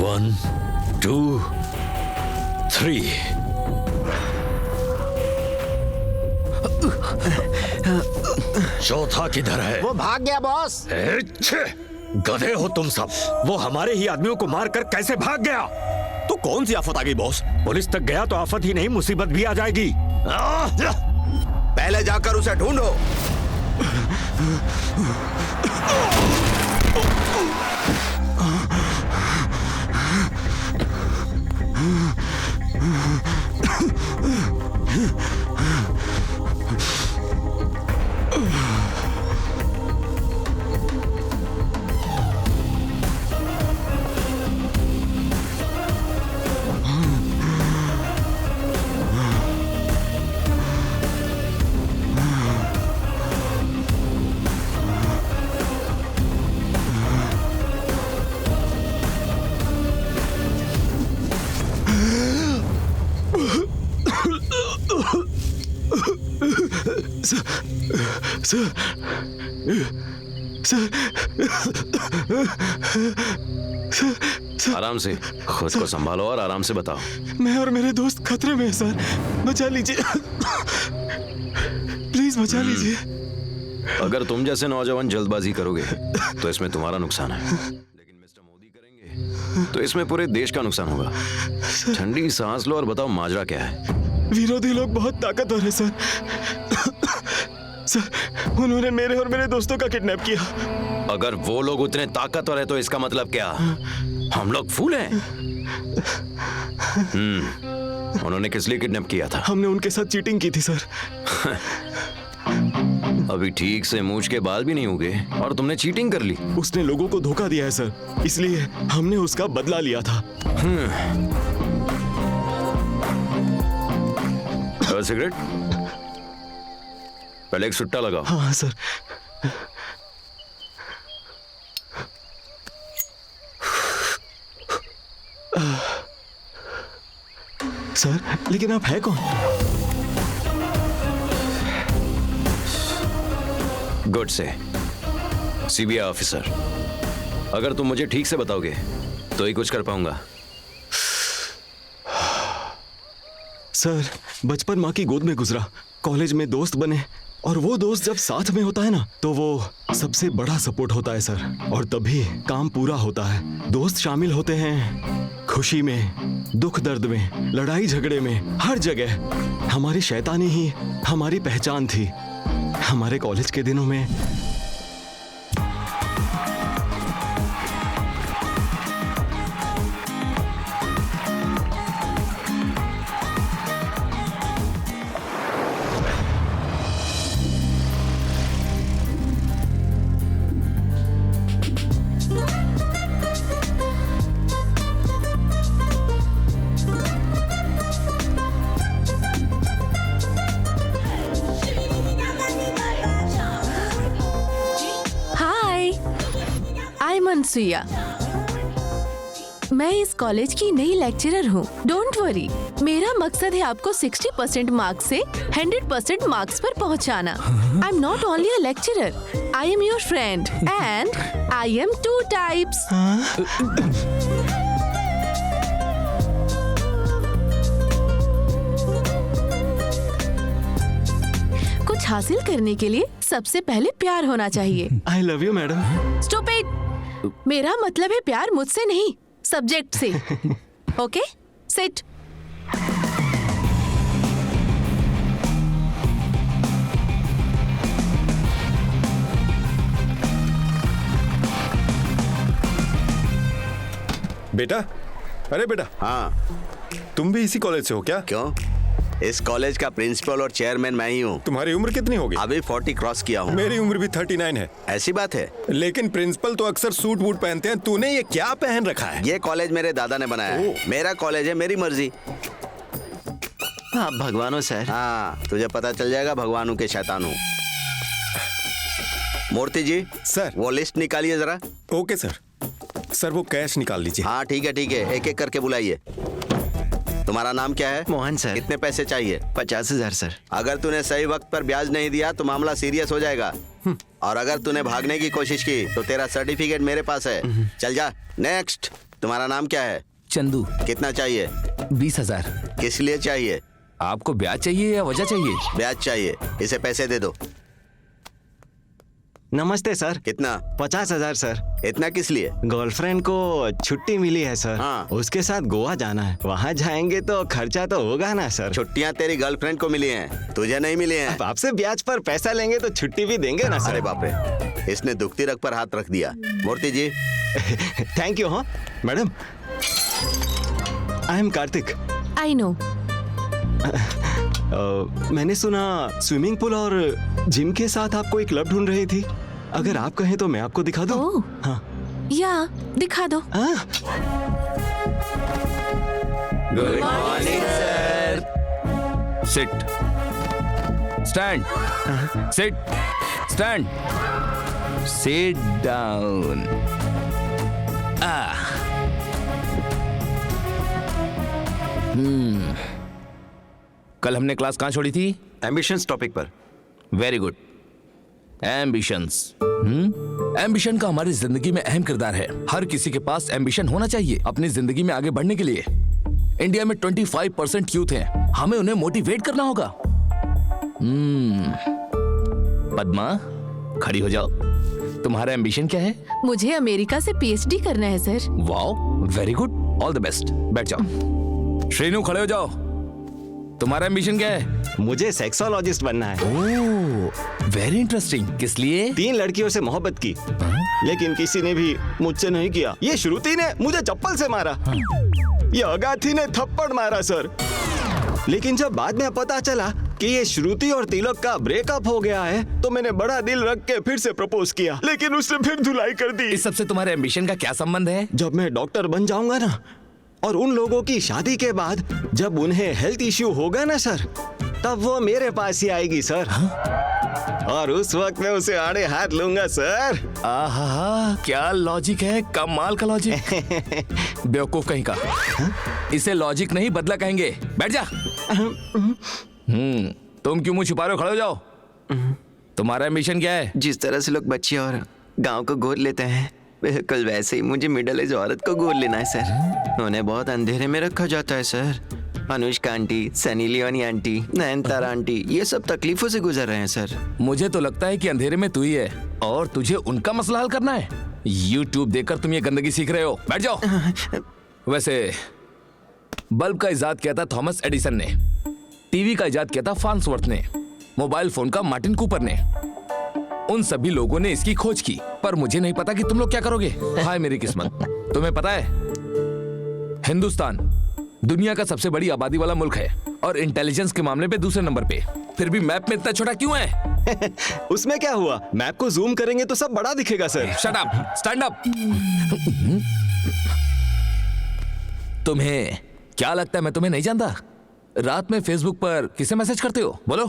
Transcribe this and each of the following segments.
1, 2, 3. चौथा किधर है? वो भाग गया बॉस। गधे हो तुम सब। वो हमारे ही आदमियों को मारकर कैसे भाग गया? तो कौन सी आफत आ गई बॉस? पुलिस तक गया तो आफत ही नहीं मुसीबत भी आ जाएगी। पहले जाकर उसे ढूंढो। आराम से, खुद को संभालो और आराम से बताओ। मैं और मेरे दोस्त खतरे में हैं सर, बचा लीजिए, प्लीज बचा लीजिए। अगर तुम जैसे नौजवान जल्दबाजी करोगे तो इसमें तुम्हारा नुकसान है, लेकिन मिस्टर मोदी करेंगे तो इसमें पूरे देश का नुकसान होगा। ठंडी सांस लो और बताओ माजरा क्या है। विरोधी लोग बहुत ताकतवर है सर। सर, उन्होंने मेरे और मेरे दोस्तों का किडनैप किया। अगर वो लोग उतने ताकतवर है तो इसका मतलब क्या? हम लोग फूल हैं? उन्होंने किस लिए किडनैप किया था? हमने उनके साथ चीटिंग की थी सर। अभी ठीक से मूंछ के बाल भी नहीं उगे और तुमने चीटिंग कर ली। उसने लोगों को धोखा दिया है सर, इसलिए हमने उसका बदला लिया था। सिगरेट? पहले एक सुट्टा लगाओ। हाँ सर। सर, लेकिन आप है कौन? गुड से सीबीआई ऑफिसर। अगर तुम मुझे ठीक से बताओगे तो ही कुछ कर पाऊंगा। सर, बचपन माँ की गोद में गुजरा, कॉलेज में दोस्त बने, और वो दोस्त जब साथ में होता है ना तो वो सबसे बड़ा सपोर्ट होता है सर, और तभी काम पूरा होता है। दोस्त शामिल होते हैं खुशी में, दुख दर्द में, लड़ाई झगड़े में, हर जगह। हमारी शैतानी ही हमारी पहचान थी। हमारे कॉलेज के दिनों में सुइया, मैं इस कॉलेज की नई लेक्चरर हूँ। डोंट वरी, मेरा मकसद है आपको 60% मार्क्स से 100% मार्क्स पर पहुँचाना। I am not only a lecturer, I am your friend and I am 2 types. कुछ हासिल करने के लिए सबसे पहले प्यार होना चाहिए। I love you madam. Stupid, मेरा मतलब है प्यार मुझसे नहीं, सब्जेक्ट से। Okay, sit. बेटा, अरे बेटा। हाँ। तुम भी इसी कॉलेज से हो क्या? क्यों? इस कॉलेज का प्रिंसिपल और चेयरमैन मैं ही हूँ। तुम्हारी उम्र कितनी होगी? अभी 40 क्रॉस किया हूँ। मेरी उम्र भी 39 है। ऐसी बात है? लेकिन प्रिंसिपल तो अक्सर सूट बूट पहनते हैं, तूने ये क्या पहन रखा है? ये कॉलेज मेरे दादा ने बनाया है। मेरा कॉलेज है, मेरी मर्जी। आप भगवान हो सर। हाँ, तुझे पता चल जाएगा भगवानों के शैतानों। मूर्ति जी सर। वो लिस्ट निकालिए जरा। Okay sir. सर वो कैश निकाल लीजिए। हाँ ठीक है, एक एक करके बुलाइए। तुम्हारा नाम क्या है? मोहन सर। कितने पैसे चाहिए? 50,000 सर। अगर तूने सही वक्त पर ब्याज नहीं दिया तो मामला सीरियस हो जाएगा। और अगर तूने भागने की कोशिश की तो तेरा सर्टिफिकेट मेरे पास है। चल जा। नेक्स्ट। तुम्हारा नाम क्या है? चंदू। कितना चाहिए? 20,000। किस लिए चाहिए? आपको ब्याज चाहिए या वजह चाहिए? ब्याज चाहिए। इसे पैसे दे दो। नमस्ते सर। कितना? 50,000 सर। इतना किस लिए? गर्लफ्रेंड को छुट्टी मिली है सर। हाँ। उसके साथ गोवा जाना है। वहाँ जाएंगे तो खर्चा तो होगा ना सर। छुट्टियां तेरी गर्लफ्रेंड को मिली हैं, तुझे नहीं मिली हैं। अब आपसे ब्याज पर पैसा लेंगे तो छुट्टी भी देंगे ना अरे सर। बाप रे, इसने दुखती रग पर हाथ रख दिया। मूर्ति जी थैंक यू। हाँ madam, I am Kartik. I know. मैंने सुना स्विमिंग पूल और जिम के साथ आप कोई क्लब ढूंढ रही थी। अगर आप कहें तो मैं आपको दिखा दूं। ओह। हाँ। या दिखा दो। हाँ। Good morning sir. Sit. Stand. Sit. Stand. Sit down. कल हमने क्लास कहाँ छोड़ी थी? एम्बिशंस टॉपिक पर। Very good. एम्बिशंस। एम्बिशन का हमारी जिंदगी में अहम किरदार है। हर किसी के पास एम्बिशन होना चाहिए अपनी जिंदगी में आगे बढ़ने के लिए। इंडिया में 25% यूथ हैं, हमें उन्हें मोटिवेट करना होगा। पद्मा, खड़ी हो जाओ। तुम्हारा एम्बिशन क्या है? मुझे अमेरिका से पीएचडी करना है sir. Wow, very good, all the best. बैठ जाओ। श्रीनु, खड़े हो जाओ। तुम्हारा एम्बिशन क्या है? मुझे सेक्सोलॉजिस्ट बनना है। ओह, वेरी इंटरेस्टिंग। किस लिए? 3 लड़कियों से मोहब्बत की, लेकिन किसी ने भी मुझसे नहीं किया। ये श्रुति ने मुझे चप्पल से मारा। ये अगाथी ने थप्पड़ मारा सर। लेकिन जब बाद में पता चला कि ये श्रुति और तिलक का ब्रेकअप हो गया है तो मैंने बड़ा दिल रख के फिर से प्रपोज किया, लेकिन उसने फिर धुलाई कर दी। इस सबसे तुम्हारे एम्बिशन का क्या संबंध है? जब मैं डॉक्टर बन जाऊंगा ना, और उन लोगों की शादी के बाद जब उन्हें हेल्थ इश्यू होगा ना सर, तब वो मेरे पास ही आएगी सर। और उस वक्त मैं उसे आड़े हाथ लूंगा सर। आहा, क्या लॉजिक है, कमाल का लॉजिक। बेवकूफ कहीं का। इसे लॉजिक नहीं बदला कहेंगे। बैठ जा। तुम क्यों मुंह छुपा रहे हो? खड़े हो जाओ। तुम्हारा एम्बिशन क्या है? जिस तरह से लोग बच्चे और गांव को गोद लेते हैं, बिल्कुल वैसे ही मुझे मिडिल एज औरत को गोद लेना है सर। उन्हें बहुत अंधेरे में रखा जाता है sir. Anushka aunty, Sunny Leone aunty, Nayanthara aunty, ये सब तकलीफों से गुजर रहे हैं सर। मुझे तो लगता है कि अंधेरे में तू ही है और तुझे उनका मसला हल करना है। YouTube देखकर तुम ये गंदगी सीख रहे हो। बैठ जाओ। वैसे बल्ब का इजाद किया था थॉमस एडिसन ने, टीवी का इजाद किया था फार्न्सवर्थ ने, मोबाइल फोन का मार्टिन कूपर ने। उन सभी लोगों ने इसकी खोज की, पर मुझे नहीं पता कि तुम लोग क्या करोगे। हाय मेरी किस्मत। तुम्हें पता है, हिंदुस्तान दुनिया का सबसे बड़ी आबादी वाला मुल्क है और इंटेलिजेंस के मामले पे दूसरे नंबर पे, फिर भी मैप में इतना छोटा क्यों है? उसमें क्या हुआ, मैप को जूम करेंगे तो सब बड़ा दिखेगा sir. Shut up, stand up. तुम्हें क्या लगता है मैं तुम्हें नहीं जानता? रात में फेसबुक पर किसे मैसेज करते हो? बोलो।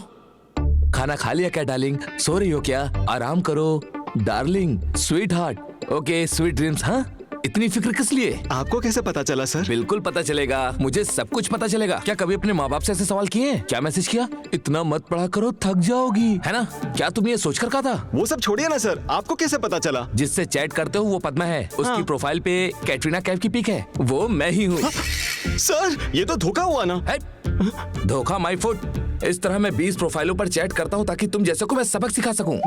खाना खा लिया क्या डार्लिंग? सो रही हो क्या? आराम करो darling, sweet heart, okay sweet dreams. हाँ, इतनी फिक्र किस लिए? आपको कैसे पता चला सर? बिल्कुल पता चलेगा, मुझे सब कुछ पता चलेगा। क्या कभी अपने माँ बाप से ऐसे सवाल किए हैं? क्या मैसेज किया? इतना मत पढ़ा करो, थक जाओगी, है ना? क्या तुम ये सोच कर कहा था? वो सब छोड़िए ना सर, आपको कैसे पता चला? जिससे चैट करते हो वो पद्मा है। उसकी प्रोफाइल पे कैटरीना कैफ की पिक है, वो मैं ही हूँ। सर ये तो धोखा हुआ ना। धोखा माय फुट। इस तरह मैं 20 प्रोफाइलों पर चैट करता हूँ ताकि तुम जैसे को मैं सबक सिखा सकूं।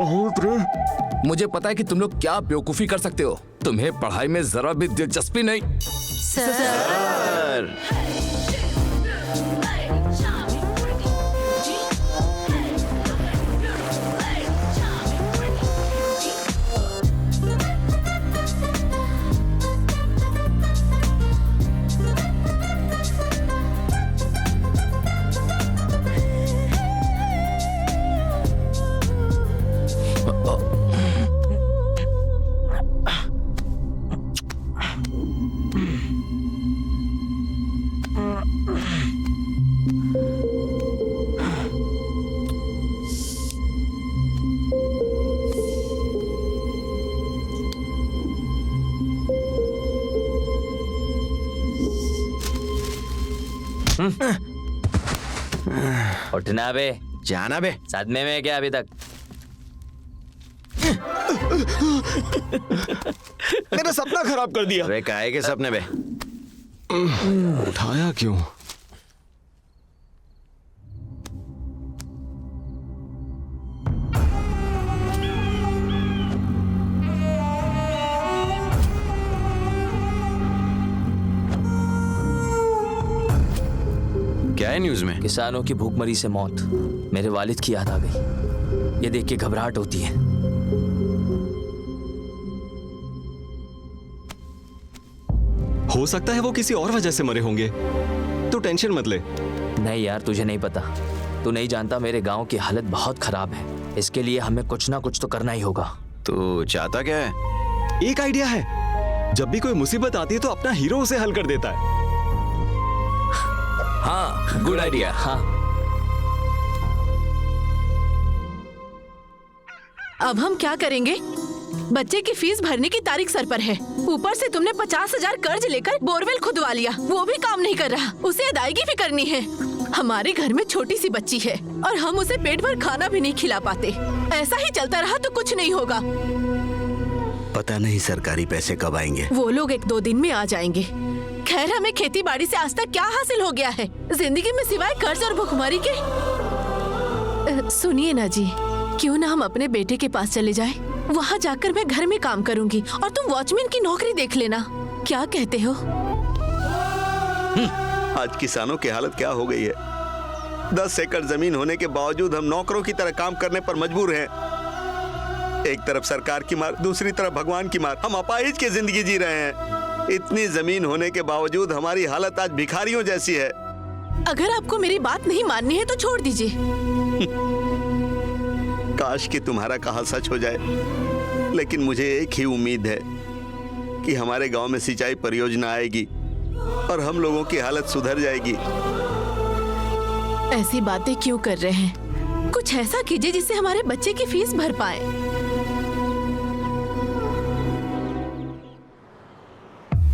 मुझे पता है कि तुम लोग क्या बेवकूफी कर सकते हो। तुम्हें पढ़ाई में जरा भी दिलचस्पी नहीं। सर। उठना बे, जाना बे। सदमे में क्या अभी तक? मेरा सपना खराब कर दिया। अबे काहे के सपने बे? उठाया क्यों? क्या है न्यूज में? किसानों की भूखमरी से मौत। मेरे वालिद की याद आ गई। ये देख के घबराहट होती है। हो सकता है वो किसी और वजह से मरे होंगे, तो टेंशन मत ले। नहीं यार, तुझे नहीं पता। तू नहीं जानता, मेरे गांव की हालत बहुत खराब है। इसके लिए हमें कुछ ना कुछ तो करना ही होगा। तो चाहता क्या है? एक आइडिया है, जब भी कोई मुसीबत आती है तो अपना हीरो उसे हल कर देता है। हाँ, गुड आइडिया। हाँ, अब हम क्या करेंगे? बच्चे की फीस भरने की तारीख सर पर है। ऊपर से तुमने 50,000 कर्ज लेकर बोरवेल खुदवा लिया। वो भी काम नहीं कर रहा, उसे अदायगी भी करनी है। हमारे घर में छोटी सी बच्ची है और हम उसे पेट भर खाना भी नहीं खिला पाते। ऐसा ही चलता रहा तो कुछ नहीं होगा। पता नहीं सरकारी पैसे कब आएंगे। वो लोग 1-2 दिन में आ जाएंगे। खैर, हमें खेती बाड़ी से आज तक क्या हासिल हो गया है जिंदगी में सिवाय कर्ज और भुखमरी के? सुनिए ना जी, क्यों ना हम अपने बेटे के पास चले जाएं? वहाँ जाकर मैं घर में काम करूंगी और तुम वॉचमैन की नौकरी देख लेना। क्या कहते हो? आज किसानों की हालत क्या हो गई है। 10 एकड़ जमीन होने के बावजूद हम नौकरों की तरह काम करने पर मजबूर हैं। एक तरफ सरकार की मार, दूसरी तरफ भगवान की मार। हम अपाहिज की जिंदगी जी रहे हैं। इतनी जमीन होने के बावजूद हमारी हालत आज भिखारियों जैसी है। अगर आपको मेरी बात नहीं माननी है तो छोड़ दीजिए। काश कि तुम्हारा कहा सच हो जाए, लेकिन मुझे एक ही उम्मीद है कि हमारे गांव में सिंचाई परियोजना आएगी और हम लोगों की हालत सुधर जाएगी। ऐसी बातें क्यों कर रहे हैं? कुछ ऐसा कीजिए जिससे हमारे बच्चे की फीस भर पाए।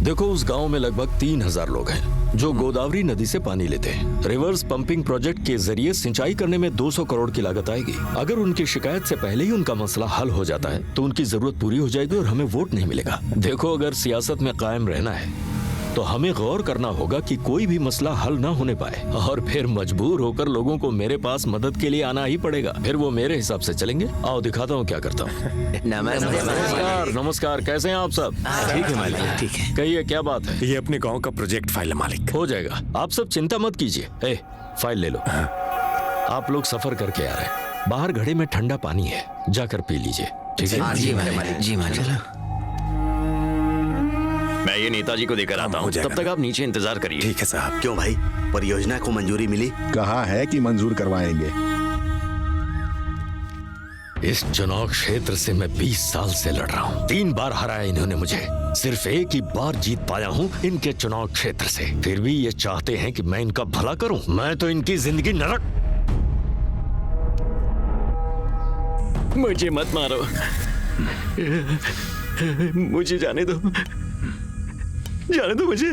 देखो, उस गांव में लगभग 3,000 लोग हैं जो गोदावरी नदी से पानी लेते हैं। रिवर्स पंपिंग प्रोजेक्ट के जरिए सिंचाई करने में 200 करोड़ की लागत आएगी। अगर उनकी शिकायत से पहले ही उनका मसला हल हो जाता है तो उनकी जरूरत पूरी हो जाएगी और हमें वोट नहीं मिलेगा। देखो, अगर सियासत में कायम रहना है तो हमें गौर करना होगा कि कोई भी मसला हल ना होने पाए और फिर मजबूर होकर लोगों को मेरे पास मदद के लिए आना ही पड़ेगा। फिर वो मेरे हिसाब से चलेंगे। आओ दिखाता हूँ क्या करता हूँ। नमस्कार। नमस्कार, कैसे हैं आप सब? ठीक है मालिक, ठीक है। कहिए, क्या बात है? ये अपने गांव का प्रोजेक्ट फाइल है मालिक। हो जाएगा, आप सब चिंता मत कीजिए। ए, फाइल ले लो। आप लोग सफर करके आ रहे हैं, बाहर घड़े में ठंडा पानी है, जाकर पी लीजिए। ठीक है? जी मालिक, जी मालिक। मैं ये नेताजी को देकर आता हूँ, तब तक आप नीचे इंतजार करिए। ठीक है साहब। क्यों भाई, परियोजना को मंजूरी मिली? कहा है कि मंजूर करवाएंगे। इस चुनाव क्षेत्र से मैं 20 साल से लड़ रहा हूँ। 3 बार हराया इन्होंने मुझे, सिर्फ एक ही बार जीत पाया हूँ इनके चुनाव क्षेत्र से। फिर भी ये चाहते हैं कि मैं इनका भला करूँ। मैं तो इनकी जिंदगी नरक। मुझे मत मारो, मुझे जाने दो, जाने दो मुझे।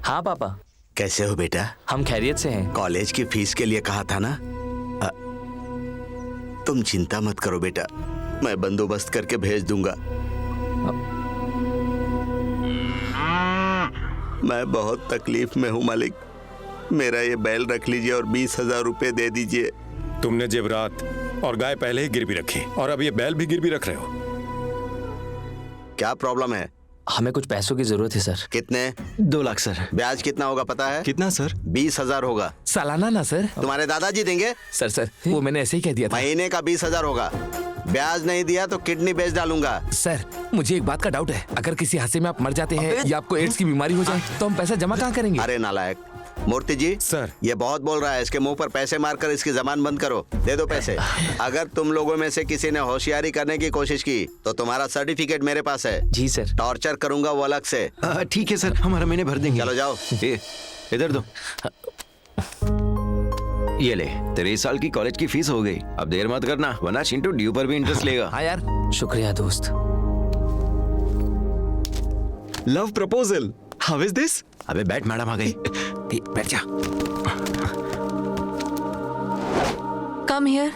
हाँ पापा। कैसे हो बेटा? हम खैरियत से हैं। कॉलेज की फीस के लिए कहा था ना। तुम चिंता मत करो बेटा, मैं बंदोबस्त करके भेज दूंगा। मैं बहुत तकलीफ में हूँ मालिक। मेरा ये बैल रख लीजिए और 20,000 रुपए दे दीजिए। तुमने जेवरात और गाय पहले ही गिरवी रखी और अब ये बैल भी गिरवी रख रहे हो। क्या प्रॉब्लम है? हमें कुछ पैसों की जरूरत है सर। कितने? 2 लाख सर। ब्याज कितना होगा पता है? कितना सर? 20,000 होगा। सालाना ना सर? तुम्हारे दादाजी देंगे। सर वो मैंने ऐसे ही कह दिया था। महीने का 20,000 होगा। ब्याज नहीं दिया तो किडनी बेच डालूंगा। सर, मुझे एक बात का डाउट है। अगर किसी हादसे में आप मर जाते हैं या आपको एड्स की बीमारी हो जाए तो हम पैसा जमा कहाँ करेंगे? अरे नालायक, मूर्ति जी सर। ये बहुत बोल रहा है, इसके मुंह पर पैसे मारकर इसकी जबान बंद करो। दे दो पैसे। अगर तुम लोगों में से किसी ने होशियारी करने की कोशिश की तो तुम्हारा सर्टिफिकेट मेरे पास है। जी सर। टॉर्चर करूंगा वो अलग से। ठीक है सर, हमारा महीने भर देंगे। चलो जाओ। इधर दो। ये ले, तेरे इस साल की कॉलेज की फीस हो गई। अब देर मत करना, वरना चिंटू ड्यू पर भी इंटरेस्ट लेगा। हाँ यार। शुक्रिया दोस्त। Love proposal, how is this? अबे बैठ, मैडम आ गई। बैठ जा। Come here.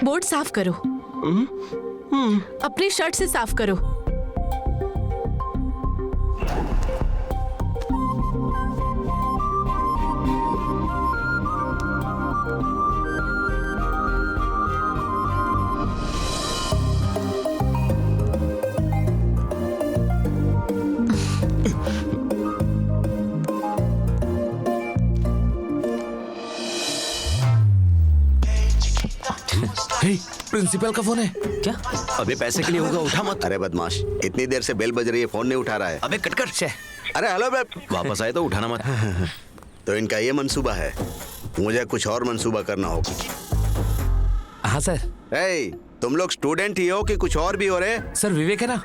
बोर्ड साफ करो। अपनी शर्ट से साफ करो। प्रिंसिपल का फोन है क्या? अबे पैसे के लिए होगा, उठा मत। अरे बदमाश, इतनी देर से बेल बज रही है, फोन नहीं उठा रहा है। अबे कट। अरे हेलो बे। वापस आए तो उठाना मत। तो इनका ये मंसूबा है, मुझे कुछ और मंसूबा करना होगा। हाँ सर। ए, तुम लोग स्टूडेंट ही हो कि कुछ और भी हो रहे? सर विवेक है ना,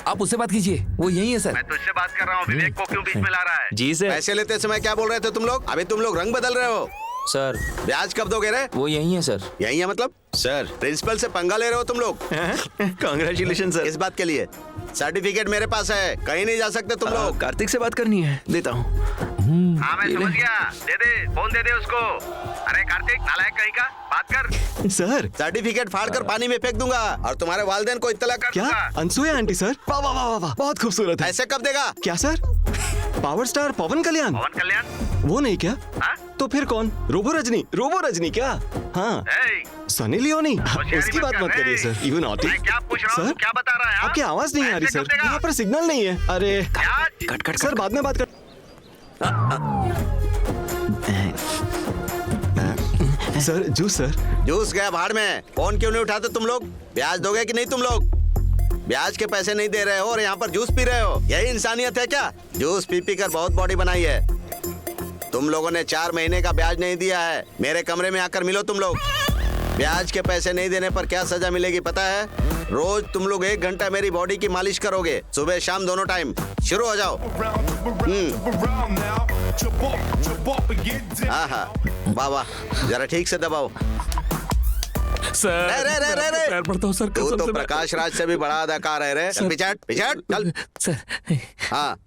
आप उससे बात कीजिए, वो यही है सर। मैं तुझसे बात कर रहा हूँ, विवेक को क्यों बीच में ला रहा है? जी सर। पैसे लेते समय क्या बोल रहे थे तुम लोग? अभी तुम लोग रंग बदल रहे हो। सर ब्याज कब दोगे रे? वो यही है सर। यही है मतलब? सर प्रिंसिपल से पंगा ले रहे हो तुम लोग? Congratulation sir. इस बात के लिए सर्टिफिकेट मेरे पास है, कहीं नहीं जा सकते तुम लोग। कार्तिक से बात करनी है, देता हूँ। हाँ मैं समझ गया, दे दे, फोन दे दे उसको। अरे कार्तिक, नालायक कहीं का, बात कर। सर सर्टिफिकेट फाड़कर पानी में फेंक दूंगा और तुम्हारे वालिदैन को इत्तला कर क्या? दूंगा। अनसुया आंटी सर, वाह वाह वाह वाह, बहुत खूबसूरत है। ऐसे कब देगा? क्या सर? पावर स्टार पवन कल्याण? पवन कल्याण? वो नहीं क्या? हाँ? तो फिर कौन? रोबो रजनी? रोबो रजनी क्या? हाँ, ए, सनी लियोनी। होशियारी उसकी बात कर, मत करिए ए। Sir, you naughty. मैं क्या पूछ रहा हूँ, सर, तू क्या बता रहा है? हाँ? आपकी आवाज नहीं आ रही ऐसे सर, कब देगा? यहाँ पर सिग्नल नहीं है। अरे ब्याज? कट सर, बाद में बात कर। Sir juice sir. जूस गया भाड़ में। फोन क्यों नहीं उठाते तुम लोग? ब्याज दोगे कि नहीं तुम लोग? ब्याज के पैसे नहीं दे रहे हो और यहाँ पर जूस पी रहे हो, यही इंसानियत है क्या? जूस पी पी कर बहुत बॉडी बनाई है। तुम लोगों ने 4 महीने का ब्याज नहीं दिया है। मेरे कमरे में आकर मिलो तुम लोग। ब्याज के पैसे नहीं देने पर क्या सजा मिलेगी पता है? रोज तुम लोग 1 घंटा मेरी बॉडी की मालिश करोगे, सुबह शाम दोनों टाइम। शुरू हो जाओ। हाँ हाँ, वाह वाह, जरा ठीक से दबाओ। सर रे, रे, रे, रे। पैर पड़ता हूँ सर, तू कसम तो से मैं- प्रकाश राज से भी बड़ा अदाकार है रे। चल पिछाट पिछाट चल। सर हाँ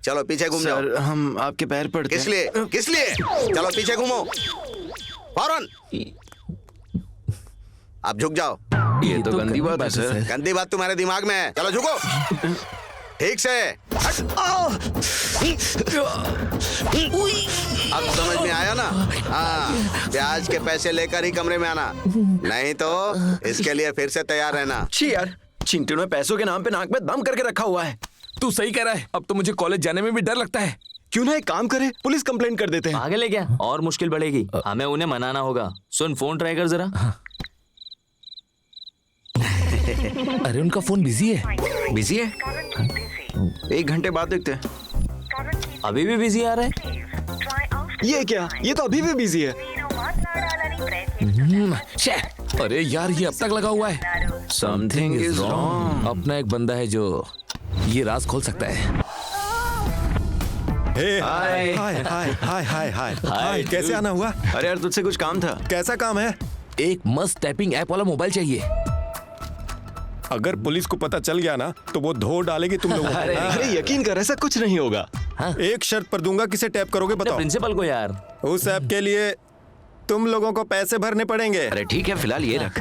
चलो पीछे घूम जाओ। सर हम आपके पैर पड़ते किस लिए? किस लिए? चलो पीछे घूमो फौरन। अब झुक जाओ। ये तो गंदी बात है सर। गंदी बात तुम्हारे दिमाग में है। चलो झुको ठीक से। हट। अब समझ में आया ना? हाँ, ब्याज के पैसे लेकर ही कमरे में आना, नहीं तो इसके लिए फिर से तैयार रहना। छी यार, चिंटू ने पैसों के नाम पे नाक में दम करके रखा हुआ है। तू सही कह रहा है, अब तो मुझे कॉलेज जाने में भी डर लगता है। क्यों ना एक काम करे, पुलिस कंप्लेंट कर देते हैं। पागल है क्या? और मुश्किल बढ़ेगी। हमें उन्हें मनाना होगा। सुन, फोन ट्राई कर जरा। अरे उनका फोन बिजी है। बिजी है? 1 घंटे बाद देखते हैं। अभी भी बिजी आ रहा है। ये क्या? ये तो अभी भी बिजी है। शे, अरे यार ये अब तक लगा हुआ है। Something is wrong. अपना एक बंदा है जो ये राज खोल सकता है। हाय हाय हाय हाय हाय हाय हाय, कैसे आना हुआ? अरे यार तुझसे कुछ काम था। कैसा काम है? एक मस्त टाइपिंग ऐप वाला मोबाइल चाहिए। अगर पुलिस को पता चल गया ना तो वो धो डालेगी तुम लोगों को। अरे यकीन कर, ऐसा कुछ नहीं होगा। एक शर्त पर दूंगा, किसे टैप करोगे बताओ? प्रिंसिपल को यार। उस ऐप के लिए तुम लोगों को पैसे भरने पड़ेंगे। अरे ठीक है, फिलहाल ये रख।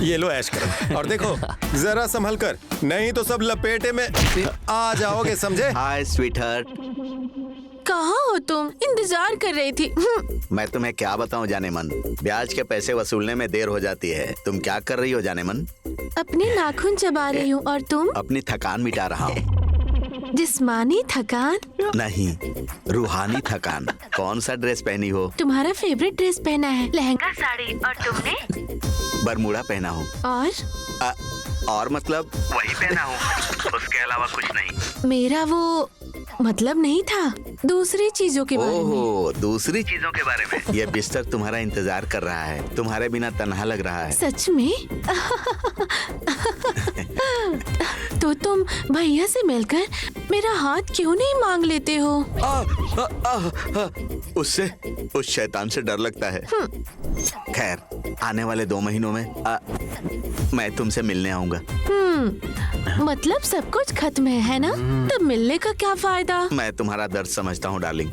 ये लो ऐश करो और देखो जरा संभल कर, नहीं तो सब लपेटे में आ जाओगे, समझे? हाय स्वीटहार्ट। कहाँ हो तुम? इंतजार कर रही थी। मैं तुम्हें क्या बताऊं जाने मन, ब्याज के पैसे वसूलने में देर हो जाती है। तुम क्या कर रही हो जाने मन? अपने नाखून चबा रही हूँ। और तुम? अपनी थकान मिटा रहा हूँ। जिस्मानी थकान नहीं, रूहानी थकान। कौन सा ड्रेस पहनी हो? तुम्हारा फेवरेट ड्रेस पहना है, लहंगा साड़ी। और तुमने? बरमूडा पहना हूँ। और और मतलब वही पहना हूँ, उसके अलावा कुछ नहीं। मेरा वो मतलब नहीं था, दूसरी चीजों के बारे में। ओहो, दूसरी चीजों के बारे में। ये बिस्तर तुम्हारा इंतजार कर रहा है, तुम्हारे बिना तन्हा लग रहा है। सच में? तो तुम भैया से मिलकर मेरा हाथ क्यों नहीं मांग लेते हो? उससे, उस शैतान से डर लगता है। खैर, आने वाले 2 महीनों में मैं तुमसे मिलने आऊंगा। मतलब सब कुछ खत्म है ना? तब मिलने का क्या फायदा? मैं तुम्हारा दर्द समझता हूँ डार्लिंग,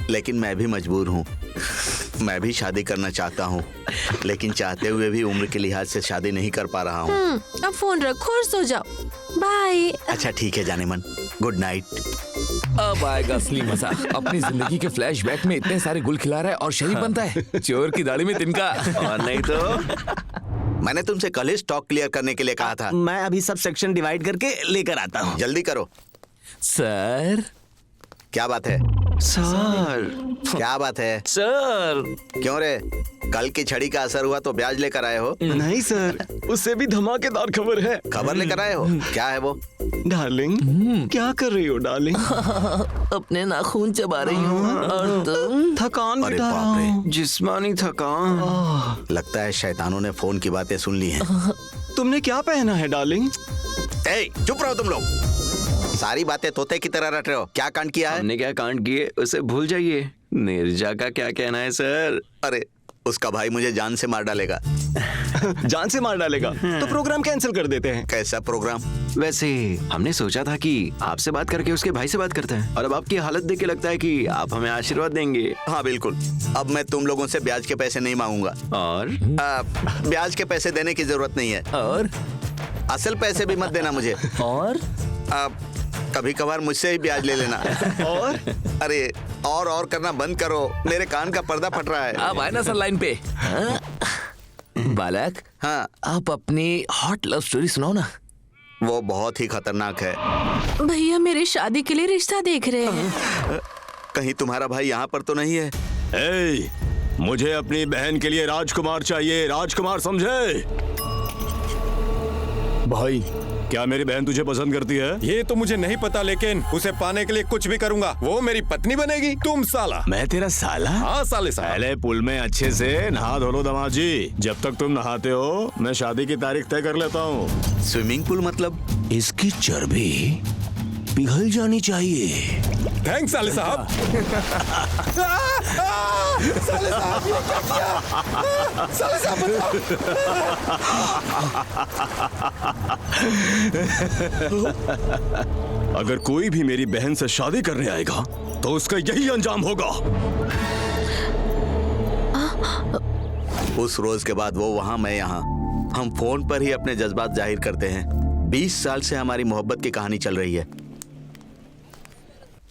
लेकिन मैं भी मजबूर हूँ। मैं भी शादी करना चाहता हूँ, लेकिन चाहते हुए भी उम्र के लिहाज से शादी नहीं कर पा रहा हूँ। अब फोन रखो और सो जाओ। बाय। अच्छा ठीक है जाने मन, गुड नाइट। अब आएगा असली मजा। अपनी जिंदगी के फ्लैशबैक में इतने सारे गुल खिला रहा है और शरीफ बनता है। चोर की दाढ़ी में तिनका। और नहीं तो मैंने तुमसे कल ही स्टॉक क्लियर करने के लिए कहा था। मैं अभी सब सेक्शन डिवाइड करके लेकर आता हूँ। जल्दी करो। सर। क्या बात है सर। क्या बात है सर। क्यों रे, कल की छड़ी का असर हुआ तो ब्याज लेकर आए हो? नहीं सर, उससे भी धमाकेदार खबर है। खबर लेकर आए हो? क्या है वो? डार्लिंग, क्या कर रही हो डार्लिंग? अपने नाखून चबा रही हूँ और तुम? थकान अरे मिटा रहा बाप रे। हूँ। जिस्मानी थकान। लगता है शैतानों ने फोन की बातें सुन ली हैं। तुमने क्या पहना है डार्लिंग? ए, चुप रहो तुम लोग। सारी बातें तोते की तरह रट रहे हो। क्या कांड किया है? हमने क्या कांड किए उसे भूल जाइए। निर्जा का क्या कहना है सर? अरे उसका भाई मुझे जान से मार डालेगा। जान से मार डालेगा तो प्रोग्राम कैंसिल कर देते हैं। कैसा प्रोग्राम? वैसे हमने सोचा था कि आपसे बात करके उसके भाई से बात करते हैं, और अब आपकी हालत देख के लगता है कि आप हमें आशीर्वाद देंगे। हाँ बिल्कुल। अब मैं तुम लोगों से ब्याज के पैसे नहीं मांगूंगा। और ब्याज के पैसे देने की जरूरत नहीं है। और असल पैसे भी मत देना मुझे। और कभी कभार मुझसे ही ब्याज ले लेना। और अरे और करना बंद करो, मेरे कान का पर्दा फट रहा है। अब आए ना सर लाइन पे। हाँ? बालक, हाँ, आप अपनी हॉट लव स्टोरी सुनाओ ना। वो बहुत ही खतरनाक है। भैया मेरे शादी के लिए रिश्ता देख रहे हैं। कहीं तुम्हारा भाई यहाँ पर तो नहीं है? ए, मुझे अपनी बहन के लिए राजकुमार चाहिए, राजकुमार समझे? भाई, क्या मेरी बहन तुझे पसंद करती है? ये तो मुझे नहीं पता, लेकिन उसे पाने के लिए कुछ भी करूंगा। वो मेरी पत्नी बनेगी। तुम साला। मैं तेरा साला? हाँ साले साला। पहले पुल में अच्छे से नहा धो लो दामाजी। जब तक तुम नहाते हो मैं शादी की तारीख तय कर लेता हूँ। स्विमिंग पूल मतलब? इसकी चर्बी पिघल जानी चाहिए। थैंक्स साले साहब। साले साहब ये क्या किया? साले साहब अगर कोई भी मेरी बहन से शादी करने आएगा तो उसका यही अंजाम होगा। उस रोज के बाद वो वहाँ, मैं यहाँ। हम फोन पर ही अपने जज्बात जाहिर करते हैं। 20 साल से हमारी मोहब्बत की कहानी चल रही है।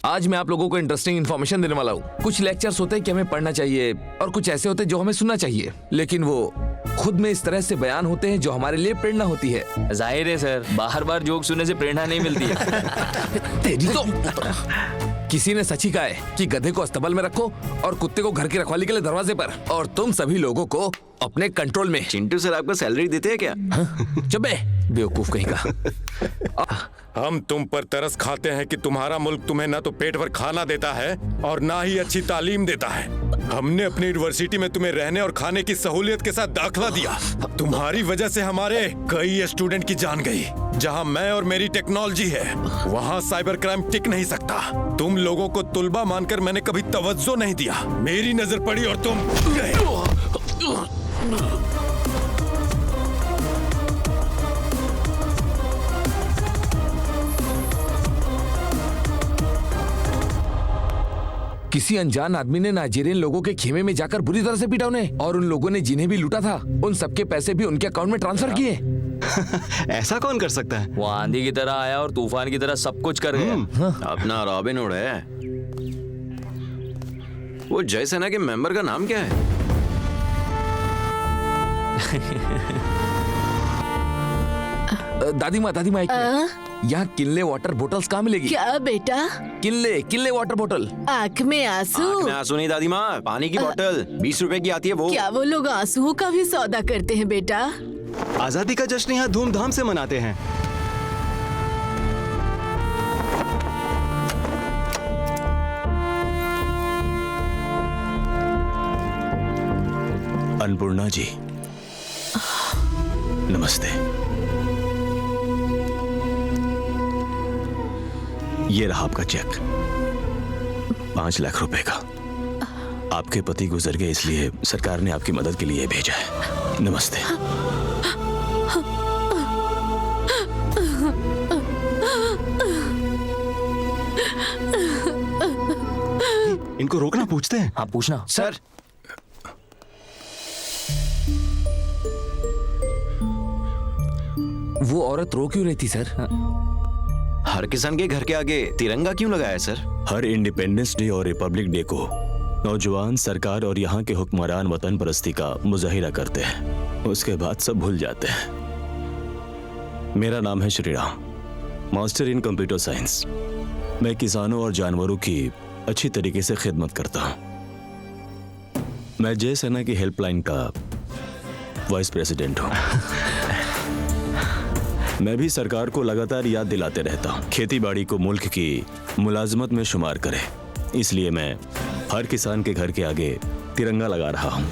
आज मैं आप लोगों को इंटरेस्टिंग इन्फॉर्मेशन देने वाला हूँ। कुछ लेक्चर्स होते हैं कि हमें पढ़ना चाहिए और कुछ ऐसे होते हैं जो हमें सुनना चाहिए, लेकिन वो खुद में इस तरह से बयान होते हैं जो हमारे लिए प्रेरणा होती है। जाहिर है सर, बार बार जोक सुनने से प्रेरणा नहीं मिलती है। तेरी तो किसी ने सच ही कहा है कि गधे को अस्तबल में रखो और कुत्ते को घर की रखवाली के लिए दरवाजे पर, और तुम सभी लोगों को अपने कंट्रोल में। चिंटू सर आपको सैलरी देते हैं क्या? चुप बे, बेवकूफ कहीं का। हम तुम पर तरस खाते हैं कि तुम्हारा मुल्क तुम्हें न तो पेट भर खाना देता है और ना ही अच्छी तालीम देता है। हमने अपनी यूनिवर्सिटी में तुम्हें रहने और खाने की सहूलियत के साथ दाखिला दिया। तुम्हारी वजह से हमारे कई स्टूडेंट की जान गई। जहां मैं और मेरी टेक्नोलॉजी है, वहां साइबर क्राइम टिक नहीं सकता। तुम लोगों को तुलबा मानकर मैंने कभी तवज्जो नहीं दिया। मेरी नजर पड़ी और तुम गए। किसी अनजान आदमी ने नाइजीरियन लोगों के खेमे में जाकर बुरी तरह से पीटा उन्हें, और उन लोगों ने जिन्हें भी लूटा था उन सबके पैसे भी उनके अकाउंट में ट्रांसफर किए। ऐसा कौन कर सकता है? वो आंधी की तरह आया और तूफान की तरह सब कुछ कर गया। अपना रॉबिन हुड है। वो जय सेना के मेंबर का नाम क्या है? दादी माँ एक मिनट। यहाँ किनले वाटर बोटल्स कहाँ मिलेगी? क्या बेटा? किनले वाटर बोतल। आँख में आंसू? आँख में आंसू नहीं दादी माँ, पानी की बोतल 20 रुपए की आती है वो। क्या वो लोग आंसुओं का भी सौदा करते हैं बेटा? आजादी का जश्न यहाँ धूमधाम से मनाते हैं। अन्नपूर्णा जी, नमस्ते। ये रहा आपका चेक, 5 लाख रुपए का। आपके पति गुजर गए, इसलिए सरकार ने आपकी मदद के लिए भेजा है। नमस्ते। इनको रोकना, पूछते हैं। हाँ पूछना सर, वो औरत रो क्यों रही थी सर? हर किसान के घर के आगे तिरंगा क्यों लगाया है सर? हर इंडिपेंडेंस डे और रिपब्लिक डे को नौजवान सरकार और यहाँ के हुक्मरान वतन परस्ती का मुजाहिरा करते हैं, उसके बाद सब भूल जाते हैं। मेरा नाम है Shriram, master in computer science. मैं किसानों और जानवरों की अच्छी तरीके से खिदमत करता हूँ। मैं जय सेना की हेल्पलाइन का वाइस प्रेसिडेंट हूँ। मैं भी सरकार को लगातार याद दिलाते रहता हूँ, खेती बाड़ी को मुल्क की मुलाजमत में शुमार करे। इसलिए मैं हर किसान के घर के आगे तिरंगा लगा रहा हूँ।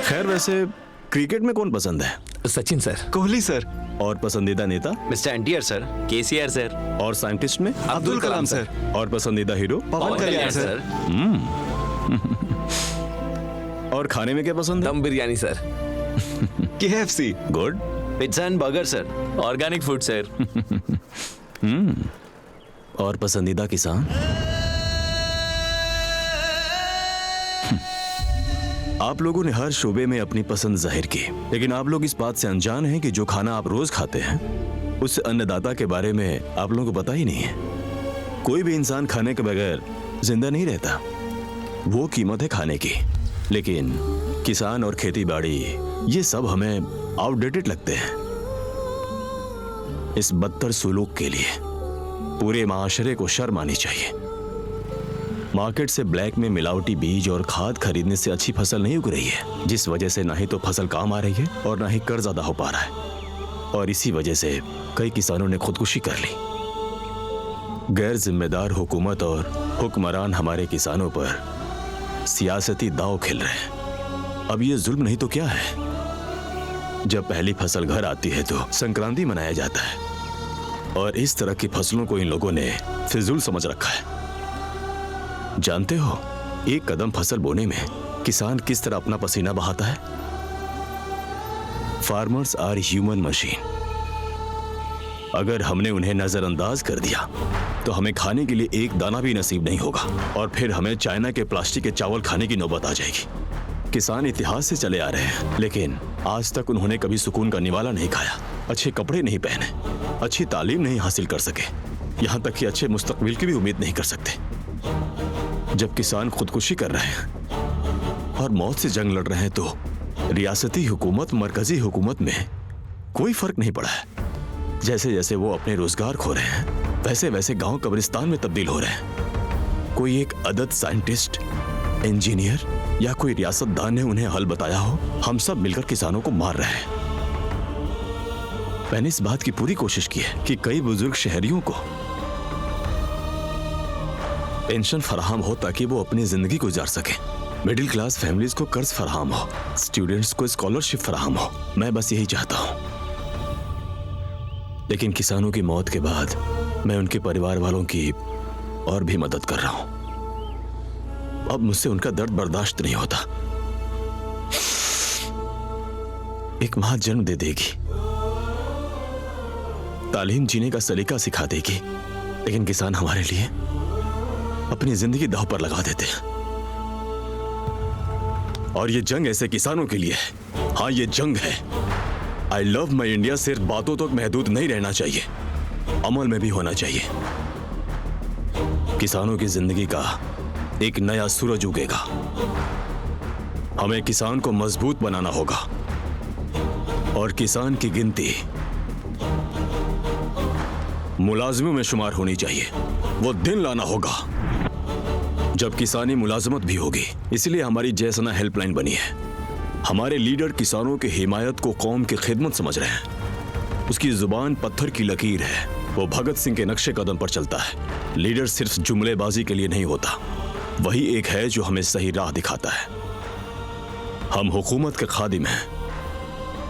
खैर, वैसे क्रिकेट में कौन पसंद है? सचिन सर। कोहली सर। और पसंदीदा नेता? Mister NTR sir. KCR sir. और साइंटिस्ट में? अब्दुल कलाम सर। और पसंदीदा हीरो? पवन कल्याण सर। और खाने में क्या पसंद है? दम biryani sir. KFC। Good. Pizza and burger sir. Organic food sir. और पसंदीदा किसान? आप लोगों ने हर शोबे में अपनी पसंद जाहिर की, लेकिन आप लोग इस बात से अनजान हैं कि जो खाना आप रोज खाते हैं उस अन्नदाता के बारे में आप लोगों को पता ही नहीं है। कोई भी इंसान खाने के बगैर जिंदा नहीं रहता, वो कीमत है खाने की। लेकिन किसान और खेती बाड़ी, ये सब हमें आउटडेटेड लगते हैं। इस बदतर सुलूक के लिए पूरे माशरे को शर्म आनी चाहिए। मार्केट से ब्लैक में मिलावटी बीज और खाद खरीदने से अच्छी फसल नहीं उग रही है, जिस वजह से ना ही तो फसल काम आ रही है और ना ही कर्ज अदा हो पा रहा है। और इसी वजह से कई किसानों ने खुदकुशी कर ली। गैर जिम्मेदार हुकूमत और हुक्मरान हमारे किसानों पर सियासती दांव खेल रहे हैं। अब ये जुल्म नहीं तो क्या है? जब पहली फसल घर आती है तो संक्रांति मनाया जाता है, और इस तरह की फसलों को इन लोगों ने फिजूल समझ रखा है। जानते हो, एक कदम फसल बोने में किसान किस तरह अपना पसीना बहाता है? Farmers are human machine. अगर हमने उन्हें नजरअंदाज कर दिया तो हमें खाने के लिए एक दाना भी नसीब नहीं होगा, और फिर हमें चाइना के प्लास्टिक के चावल खाने की नौबत आ जाएगी। किसान इतिहास से चले आ रहे हैं, लेकिन आज तक उन्होंने कभी सुकून का निवाला नहीं खाया, अच्छे कपड़े नहीं पहने, अच्छी तालीम नहीं हासिल कर सके, यहाँ तक कि अच्छे मुस्तकबिल की भी उम्मीद नहीं कर सकते। जब किसान खुदकुशी कर रहे हैं और मौत से जंग लड़ रहे हैं, तो रियासती हुकूमत मरकजी हुकूमत में कोई फर्क नहीं पड़ा है। जैसे जैसे वो अपने रोजगार खो रहे हैं, वैसे वैसे गांव कब्रिस्तान में तब्दील हो रहे हैं। कोई एक अदद साइंटिस्ट, इंजीनियर या कोई रियासतदान ने उन्हें हल बताया हो, हम सब मिलकर किसानों को मार रहे हैं। मैंने इस बात की पूरी कोशिश की है कि कई बुजुर्ग शहरियों को पेंशन फराहम हो ताकि वो अपनी जिंदगी गुजार सके, मिडिल क्लास फैमिलीज को कर्ज फराहम हो, स्टूडेंट्स को स्कॉलरशिप फराहम हो। मैं बस यही चाहता हूं। लेकिन किसानों की मौत के बाद मैं उनके परिवार वालों की और भी मदद कर रहा हूं। अब मुझसे उनका दर्द बर्दाश्त नहीं होता। एक मां जन्म दे देगी, तालीम जीने का सलीका सिखा देगी, लेकिन किसान हमारे लिए अपनी जिंदगी दांव पर लगा देते हैं। और ये जंग ऐसे किसानों के लिए है। हाँ, ये जंग है। आई लव माई इंडिया सिर्फ बातों तक महदूद नहीं रहना चाहिए, अमल में भी होना चाहिए। किसानों की जिंदगी का एक नया सूरज उगेगा। हमें किसान को मजबूत बनाना होगा, और किसान की गिनती मुलाजिमों में शुमार होनी चाहिए। वो दिन लाना होगा जब किसानी मुलाजमत भी होगी। इसलिए हमारी जय सेना हेल्पलाइन बनी है। हमारे लीडर किसानों की हिमायत को कौम की खिदमत समझ रहे हैं। उसकी जुबान पत्थर की लकीर है। वो भगत सिंह के नक्शे कदम पर चलता है। लीडर सिर्फ जुमलेबाजी के लिए नहीं होता, वही एक है जो हमें सही राह दिखाता है। हम हुकूमत के खादिम हैं।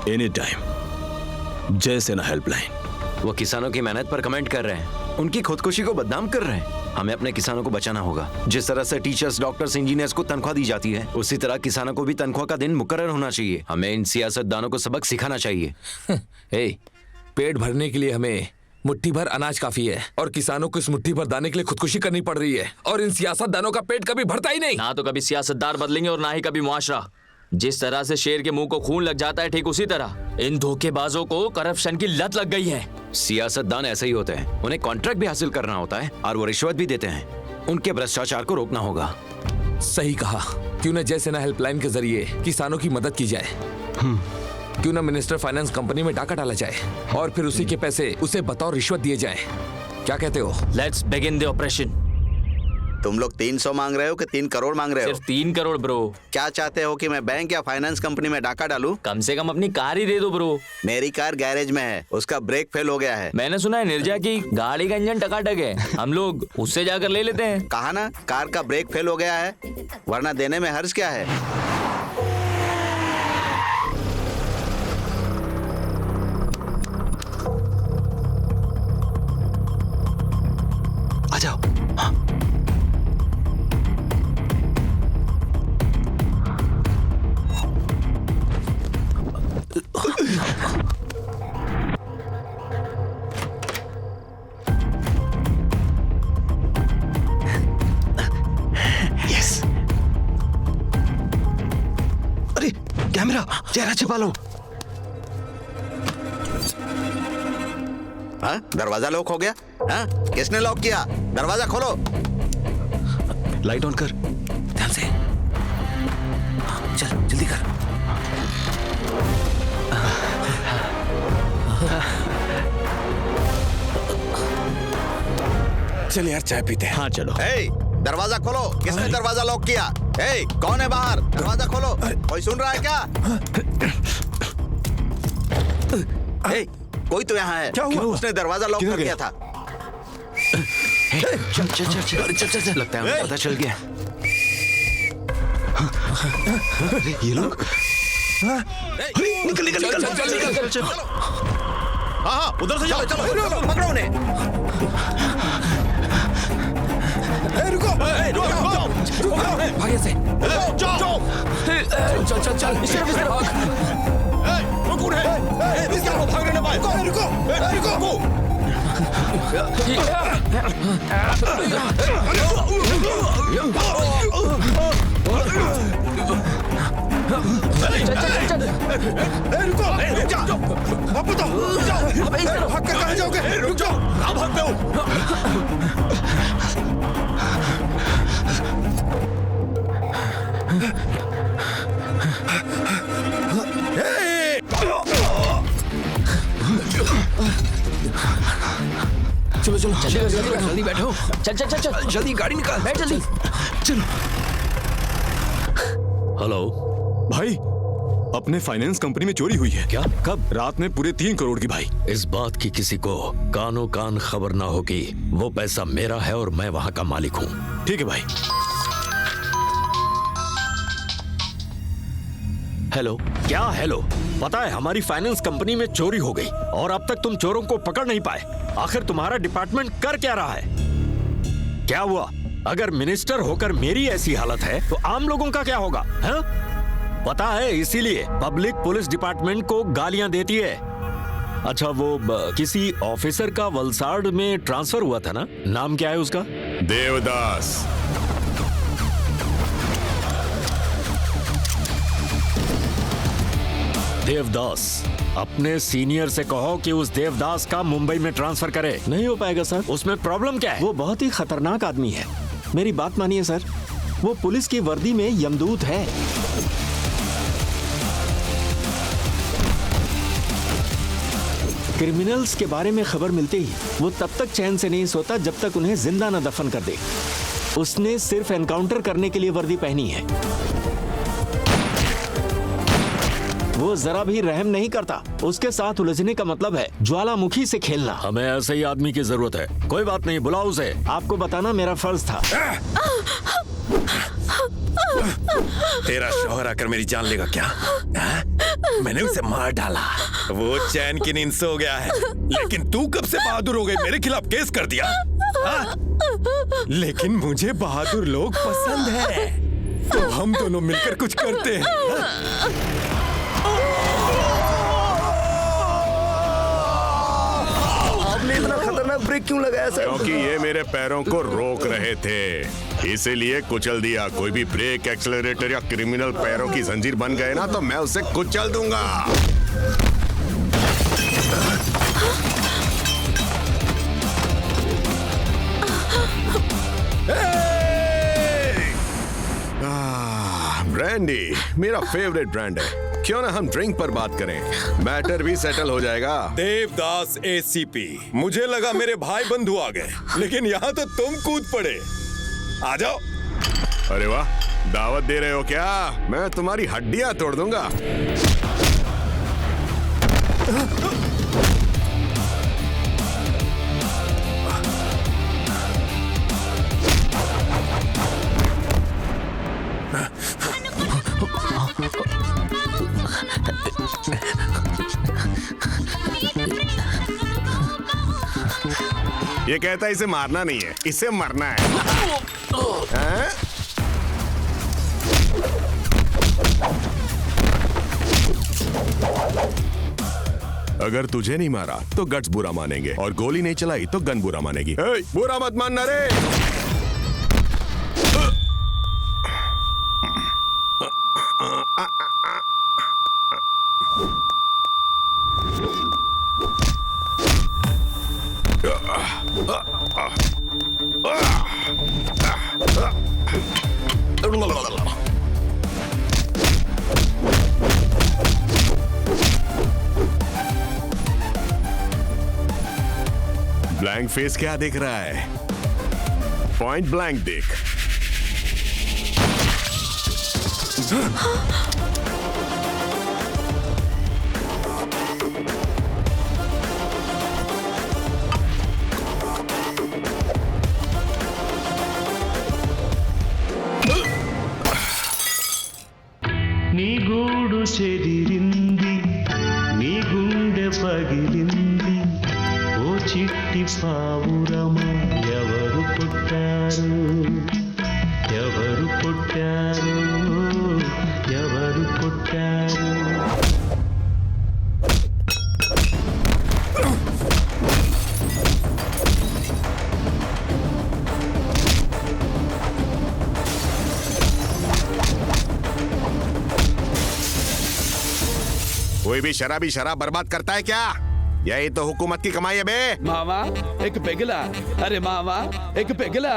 एनी टाइम जय सेना हेल्पलाइन। वो किसानों की मेहनत पर कमेंट कर रहे हैं, उनकी खुदकुशी को बदनाम कर रहे हैं। हमें अपने किसानों को बचाना होगा। जिस तरह से टीचर्स, डॉक्टर्स, इंजीनियर्स को तनख्वाह दी जाती है, उसी तरह किसानों को भी तनख्वाह का दिन मुकर्रर होना चाहिए। हमें इन सियासतदानों को सबक सिखाना चाहिए। पेट भरने के लिए हमें मुट्ठी भर अनाज काफी है और किसानों को इस मुट्ठी भर दाने के लिए खुदकुशी करनी पड़ रही है। और इन सियासतदानों का पेट कभी भरता ही नहीं। ना तो कभी सियासतदार बदलेंगे और ना ही कभी मुआशरा। जिस तरह से शेर के मुंह को खून लग जाता है, ठीक उसी तरह इन धोखेबाजों को करप्शन की लत लग गई है। सियासतदान ऐसे ही होते हैं, उन्हें कॉन्ट्रैक्ट भी हासिल करना होता है और वो रिश्वत भी देते हैं। उनके भ्रष्टाचार को रोकना होगा। सही कहा। क्यों न जय सेना हेल्पलाइन के जरिए किसानों की मदद की जाए। क्यों न मिनिस्टर फाइनेंस कंपनी में डाका डाला जाए और फिर उसी के पैसे उसे बतौर रिश्वत दिए जाएं। क्या कहते हो? Let's begin the operation. तुम लोग 300 मांग रहे हो कि 3 करोड़ मांग रहे हो? सिर्फ 3 करोड़ ब्रो। क्या चाहते हो कि मैं बैंक या फाइनेंस कंपनी में डाका डालूं? कम से कम अपनी कार ही दे दो ब्रो। मेरी कार गैरेज में है, उसका ब्रेक फेल हो गया है। मैंने सुना है निर्जा की गाड़ी का इंजन टकाटक है, हम लोग उससे जाकर ले लेते हैं। कहा ना कार का ब्रेक फेल हो गया है, वरना देने में हर्ज क्या है। आ जाओ। हाँ। यस। अरे कैमरा, चेहरा छिपा लो। हाँ? दरवाजा लॉक हो गया? हाँ? किसने लॉक किया? दरवाजा खोलो। लाइट ऑन कर। ध्यान से। चल जल्दी कर। चल यार चाय पीते हैं। हाँ चलो। ए, दरवाजा खोलो। किसने दरवाजा लॉक किया? ए, कौन है बाहर? दरवाजा खोलो। कोई सुन रहा है क्या? ए, कोई तो यहाँ है। क्या हुआ? उसने दरवाजा लॉक कर दिया था। चल चल चल चल चल चल चल। लगता है हमें पता चल गया। ये लोग निकल निकल निकल चल चल। हाँ, उधर से चलो चलो पकड़ो उन्हें। रुको भागे से। जाओ। चल चल चल। इस तरफ भाग। रुको भागने ना पाए। रुको। भाग कर कहाँ जाओगे? रुक जाओ। कहाँ भागते हो? चलो चलो जल्दी बैठो। चल चल चल चल जल्दी गाड़ी निकाल। बैठ जल्दी। चलो। हेलो भाई, अपने फाइनेंस कंपनी में चोरी हुई है। क्या? कब? रात में पूरे 3 करोड़ की भाई। इस बात की किसी को कानो कान खबर ना होगी। वो पैसा मेरा है और मैं वहां का मालिक हूँ। ठीक है भाई। हेलो। क्या हेलो? पता है हमारी फाइनेंस कंपनी में चोरी हो गई और अब तक तुम चोरों को पकड़ नहीं पाए। आखिर तुम्हारा डिपार्टमेंट कर क्या रहा है? क्या हुआ? अगर मिनिस्टर होकर मेरी ऐसी हालत है तो आम लोगों का क्या होगा? है? पता है इसीलिए पब्लिक पुलिस डिपार्टमेंट को गालियां देती है। अच्छा वो किसी ऑफिसर का वलसाड़ में ट्रांसफर हुआ था ना, नाम क्या है उसका? देवदास। देवदास। अपने सीनियर से कहो कि उस देवदास का मुंबई में ट्रांसफर करे। नहीं हो पाएगा सर। उसमें प्रॉब्लम क्या है? वो बहुत ही खतरनाक आदमी है। मेरी बात मानिए सर, वो पुलिस की वर्दी में यमदूत है। क्रिमिनल्स के बारे में खबर मिलते ही वो तब तक चैन से नहीं सोता जब तक उन्हें जिंदा न दफन कर दे। उसने सिर्फ एनकाउंटर करने के लिए वर्दी पहनी है। वो जरा भी रहम नहीं करता। उसके साथ उलझने का मतलब है ज्वालामुखी से खेलना। हमें ऐसे ही आदमी की जरूरत है। कोई बात नहीं, बुलाओ उसे। आपको बताना मेरा फर्ज था। तेरा शौहर आकर मेरी जान लेगा क्या? हाँ? मैंने उसे मार डाला, वो चैन की नींद सो गया है। लेकिन तू कब से बहादुर हो गई, मेरे खिलाफ केस कर दिया? हाँ? लेकिन मुझे बहादुर लोग पसंद है, तो हम दोनों मिलकर कुछ करते हैं। आपने इतना खतरनाक ब्रेक क्यों लगाया सर? क्योंकि ये मेरे पैरों को रोक रहे थे, इसीलिए कुचल दिया। कोई भी ब्रेक, एक्सेलरेटर या क्रिमिनल पैरों की जंजीर बन गए ना, तो मैं उसे कुचल दूंगा। ब्रांडी मेरा फेवरेट ब्रांड है। क्यों ना हम ड्रिंक पर बात करें, मैटर भी सेटल हो जाएगा। देवदास एसीपी, मुझे लगा मेरे भाई बंधु आ गए, लेकिन यहाँ तो तुम कूद पड़े। आ जाओ। अरे वाह, दावत दे रहे हो क्या? मैं तुम्हारी हड्डियां तोड़ दूंगा। ये कहता है इसे मारना नहीं है, इसे मरना है। हाँ? अगर तुझे नहीं मारा तो गट्स बुरा मानेंगे, और गोली नहीं चलाई तो गन बुरा मानेगी। ए, बुरा मत मानना रे। ब्लैंक फेस क्या देख रहा है? पॉइंट ब्लैंक देख। నీ గూడు చెదిరింది, నీ గుండె పగిలింది, ఓ చిట్టి పావురమ ఎవరు పుట్టారు, ఎవరు పుట్టారు, ఎవరు పుట్టారు? कोई भी शराबी शराब बर्बाद करता है क्या? यही तो हुकूमत की कमाई है बे। मामा एक पिघला, अरे मामा एक पिघला।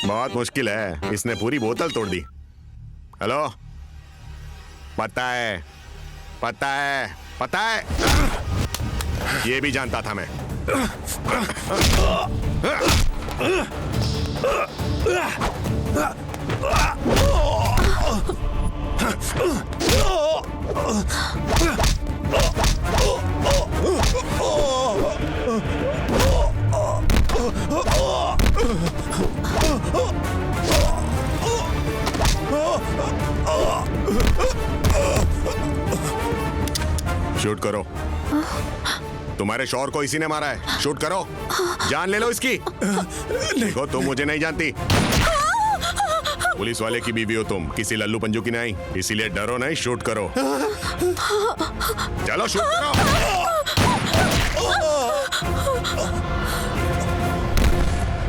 बहुत मुश्किल है, इसने पूरी बोतल तोड़ दी। हेलो, पता है, पता है, पता है, ये भी जानता था मैं। शूट करो। तुम्हारे शौहर को इसी ने मारा है, शूट करो, जान ले लो इसकी। देखो तुम मुझे नहीं जानती, पुलिस वाले की बीवी हो तुम, किसी लल्लू पंजू की नहीं, इसीलिए डरो नहीं, शूट करो। चलो शूट करो।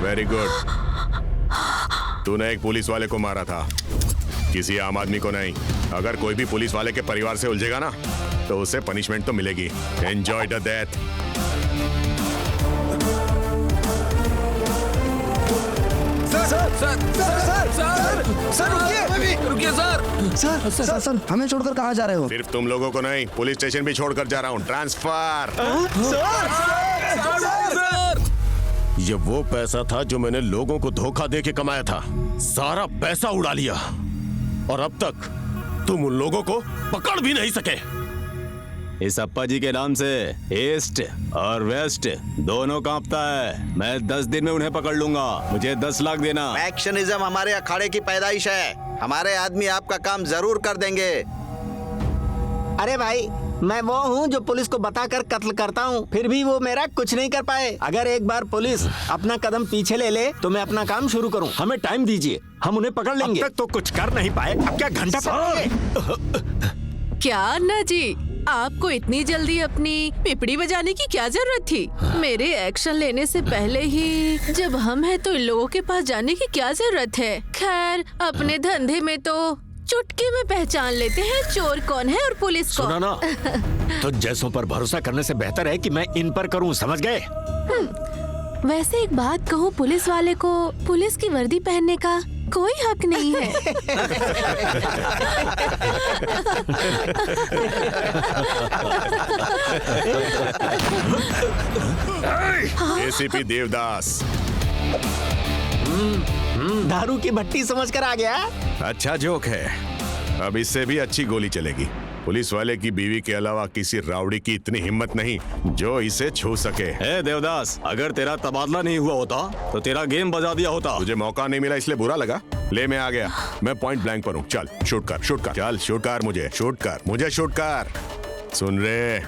Very good. तूने एक पुलिस वाले को मारा था, किसी आम आदमी को नहीं। अगर कोई भी पुलिस वाले के परिवार से उलझेगा ना, तो उसे पनिशमेंट तो मिलेगी। Enjoy the death. सर रुकिए सर, हमें छोड़कर कहाँ जा रहे हो? सिर्फ तुम लोगों को नहीं, पुलिस स्टेशन भी छोड़कर जा रहा हूँ। ट्रांसफर। ये वो पैसा था जो मैंने लोगों को धोखा दे के कमाया था, सारा पैसा उड़ा लिया, और अब तक तुम उन लोगों को पकड़ भी नहीं सके। इस अप्पा जी के नाम से ईस्ट और वेस्ट दोनों कांपता है। मैं 10 दिन में उन्हें पकड़ लूंगा। मुझे 10 लाख देना। एक्शनिज्म हमारे अखाड़े की पैदाइश है। हमारे आदमी आपका काम जरूर कर देंगे। अरे भाई, मैं वो हूँ जो पुलिस को बताकर कत्ल करता हूँ, फिर भी वो मेरा कुछ नहीं कर पाए। अगर एक बार पुलिस अपना कदम पीछे ले ले तो मैं अपना काम शुरू करूँ। हमें टाइम दीजिए, हम उन्हें पकड़ लेंगे। अब तक तो कुछ कर नहीं पाए, अब क्या घंटा क्या अन्ना जी, आपको इतनी जल्दी अपनी पिपड़ी बजाने की क्या जरूरत थी? मेरे एक्शन लेने से पहले ही जब हम हैं तो इन लोगों के पास जाने की क्या जरूरत है? खैर, अपने धंधे में तो चुटकी में पहचान लेते हैं चोर कौन है और पुलिस कौन। सुना ना, तो जैसों पर भरोसा करने से बेहतर है कि मैं इन पर करूं, समझ गए? वैसे एक बात कहूँ, पुलिस वाले को पुलिस की वर्दी पहनने का कोई हक नहीं है। एसीपी देवदास दारू की भट्टी समझकर आ गया। अच्छा जोक है। अब इससे भी अच्छी गोली चलेगी। पुलिस वाले की बीवी के अलावा किसी रावड़ी की इतनी हिम्मत नहीं जो इसे छू सके। ए देवदास, अगर तेरा तबादला नहीं हुआ होता तो तेरा गेम बजा दिया होता। तुझे मौका नहीं मिला इसलिए बुरा लगा? ले, मैं आ गया। मैं पॉइंट ब्लैंक पर हूँ। चल शूट कर, शूट कर, चल शूट कर, मुझे शूट कर, मुझे शूट कर। सुन रे,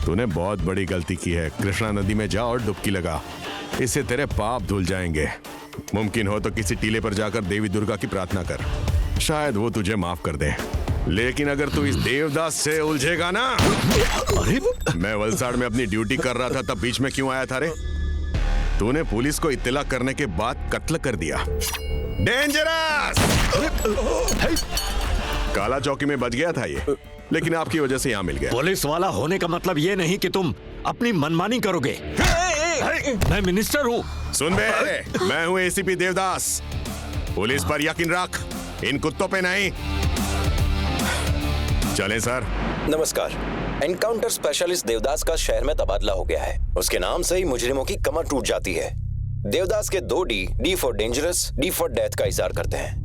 तूने बहुत बड़ी गलती की है। कृष्णा नदी में जा और डुबकी लगा, इससे तेरे पाप धुल जाएंगे। मुमकिन हो तो किसी टीले पर जाकर देवी दुर्गा की प्रार्थना कर, शायद वो तुझे माफ कर दे। लेकिन अगर तू इस देवदास से उलझेगा ना। अरे मैं वलसाड़ में अपनी ड्यूटी कर रहा था, तब बीच में क्यों आया था रे? तूने पुलिस को इत्तला करने के बाद कत्ल कर दिया। डेंजरस! काला चौकी में बच गया था ये, लेकिन आपकी वजह से यहाँ मिल गया। पुलिस वाला होने का मतलब ये नहीं कि तुम अपनी मनमानी करोगे। मैं मिनिस्टर हूँ। सुन बे, मैं हूँ एसीपी देवदास। पुलिस पर यकीन रख, इन कुत्तों पे नहीं। चलें सर। नमस्कार। एनकाउंटर स्पेशलिस्ट देवदास का शहर में तबादला हो गया है। उसके नाम से ही मुजरिमों की कमर टूट जाती है। देवदास के 2 D for dangerous, D for death का इज़हार करते हैं।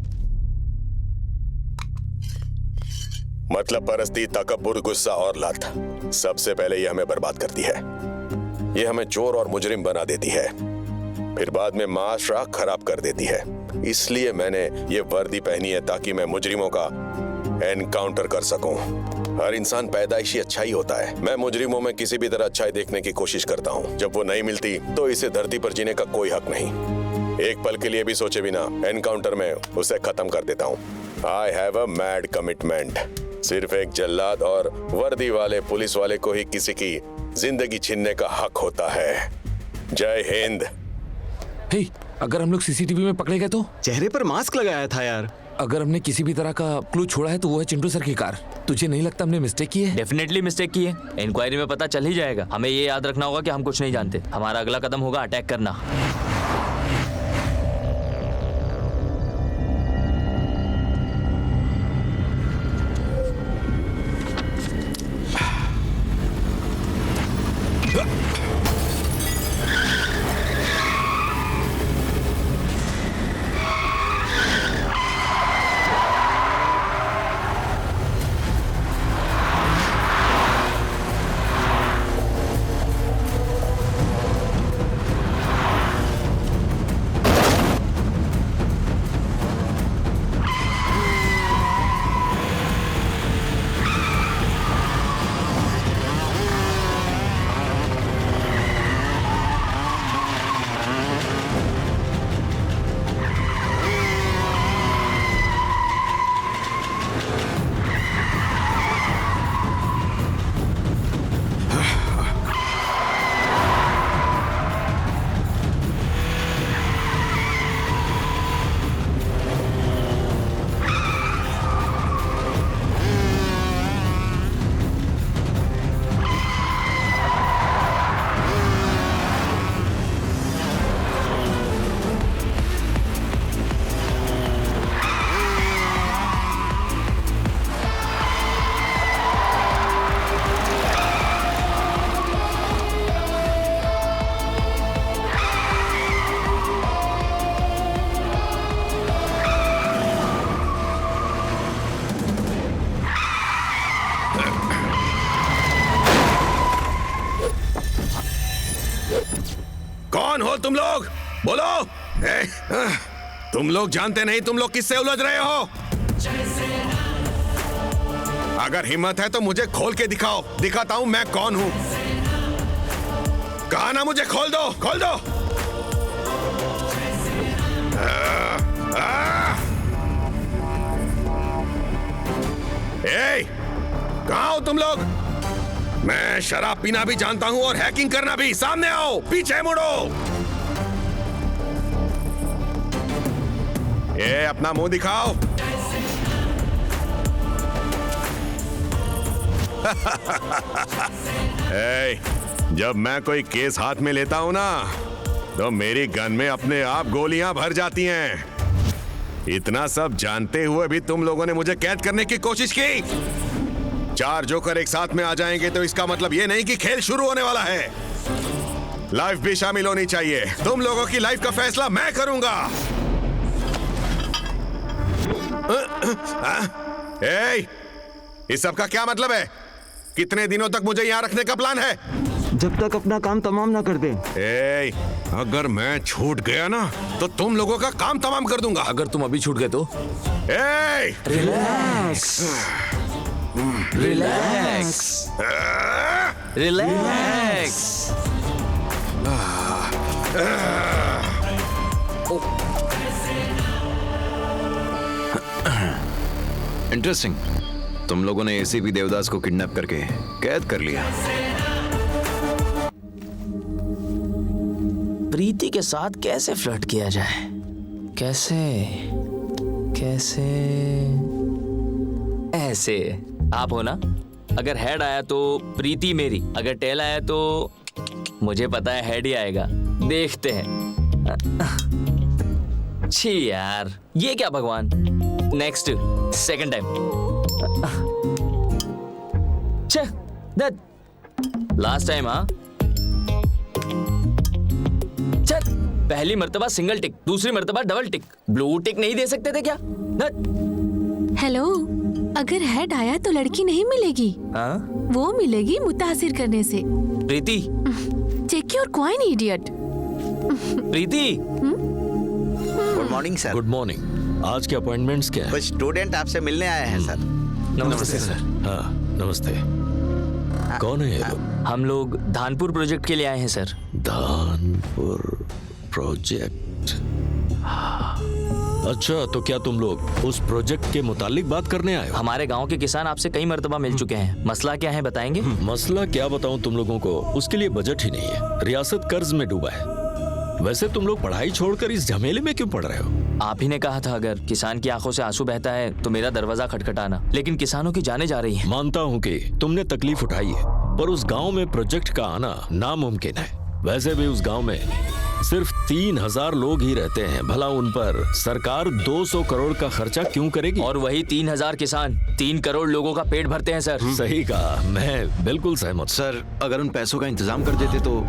मतलब परस्ती, तकब्बुर, गुस्सा और लत, सबसे पहले ये हमें बर्बाद करती है। ये हमें चोर और मुजरिम बना देती है, फिर बाद में माशरा खराब कर देती है। इसलिए मैंने ये वर्दी पहनी है ताकि मैं मुजरिमों का एनकाउंटर कर सकूं। हर इंसान पैदाइशी अच्छा ही होता है। मैं मुजरिमों में किसी भी तरह अच्छाई देखने की कोशिश करता हूं। जब वो नहीं मिलती तो इसे धरती पर जीने का कोई हक नहीं। एक पल के लिए भी सोचे बिना एनकाउंटर में उसे खत्म कर देता हूं। I have a mad commitment. सिर्फ एक जल्लाद और वर्दी वाले पुलिस वाले को ही किसी की जिंदगी छीनने का हक होता है। जय हिंद। हे, अगर हम लोग सीसीटीवी में पकड़े गए तो? चेहरे पर मास्क लगाया था यार। अगर हमने किसी भी तरह का क्लू छोड़ा है तो वो है चिंटू सर की कार। तुझे नहीं लगता हमने मिस्टेक की है? डेफिनेटली मिस्टेक की है। इंक्वायरी में पता चल ही जाएगा। हमें ये याद रखना होगा कि हम कुछ नहीं जानते। हमारा अगला कदम होगा अटैक करना। कौन हो तुम लोग? बोलो। तुम लोग जानते नहीं तुम लोग किससे उलझ रहे हो? अगर हिम्मत है तो मुझे खोल के दिखाओ, दिखाता हूं मैं कौन हूं। कहा ना मुझे खोल दो, खोल दो। कहाँ हो तुम लोग? मैं शराब पीना भी जानता हूं और हैकिंग करना भी। सामने आओ, पीछे मुड़ो। अपना मुंह दिखाओ। जब मैं कोई केस हाथ में लेता हूं ना, तो मेरी गन में अपने आप गोलियां भर जाती हैं। इतना सब जानते हुए भी तुम लोगों ने मुझे कैद करने की कोशिश की। 4 जोकर एक साथ में आ जाएंगे तो इसका मतलब ये नहीं कि खेल शुरू होने वाला है। लाइफ भी शामिल होनी चाहिए। तुम लोगों की लाइफ का फैसला मैं करूंगा। इस सब का क्या मतलब है? कितने दिनों तक मुझे यहाँ रखने का प्लान है? जब तक अपना काम तमाम ना कर दे। अगर मैं छूट गया ना तो तुम लोगों का काम तमाम कर दूंगा। अगर तुम अभी छूट गए तो? Relax, relax, relax. इंटरेस्टिंग। तुम लोगों ने एसीपी देवदास को किडनैप करके कैद कर लिया। प्रीति के साथ कैसे फ्लर्ट किया जाए? कैसे कैसे? ऐसे। आप हो ना? अगर हेड आया तो प्रीति मेरी, अगर टेल आया तो मुझे पता है हेड ही आएगा। देखते हैं। छी यार, ये क्या भगवान। Next, second time. Last time. हाँ, चल। पहली मर्तबा सिंगल टिक, दूसरी मर्तबा डबल टिक। ब्लू टिक नहीं दे सकते थे क्या? हेलो, अगर हेड आया तो लड़की नहीं मिलेगी। हाँ? वो मिलेगी मुतासिर करने से। Preeti, check your coin idiot. Preeti. Good morning sir. Good morning. आज के अपॉइंटमेंट्स क्या है? कुछ स्टूडेंट आपसे मिलने आए हैं सर। नमस्ते सर। हाँ, नमस्ते। कौन है ये लोग? हम लोग धानपुर प्रोजेक्ट के लिए आए हैं सर। धानपुर प्रोजेक्ट। अच्छा, तो क्या तुम लोग उस प्रोजेक्ट के मुतालिक बात करने आए हो? हमारे गांव के किसान आपसे कई मर्तबा मिल चुके हैं। मसला क्या है बताएंगे? मसला क्या बताऊं तुम लोगों को? उसके लिए बजट ही नहीं है। रियासत कर्ज में डूबा है। वैसे तुम लोग पढ़ाई छोड़कर इस झमेले में क्यों पड़ रहे हो? आप ही ने कहा था अगर किसान की आंखों से आंसू बहता है तो मेरा दरवाजा खटखटाना, लेकिन किसानों की जानें जा रही हैं। मानता हूं कि तुमने तकलीफ उठाई है, पर उस गांव में प्रोजेक्ट का आना नामुमकिन है। वैसे भी उस गांव में सिर्फ 3000 लोग ही रहते हैं। भला उन पर सरकार 200 करोड़ का खर्चा क्यों करेगी? और वही 3000 किसान 3 करोड़ लोगों का पेट भरते हैं सर। सही कहा, मैं बिल्कुल सहमत। सर, अगर उन पैसों का इंतजाम कर देते तो।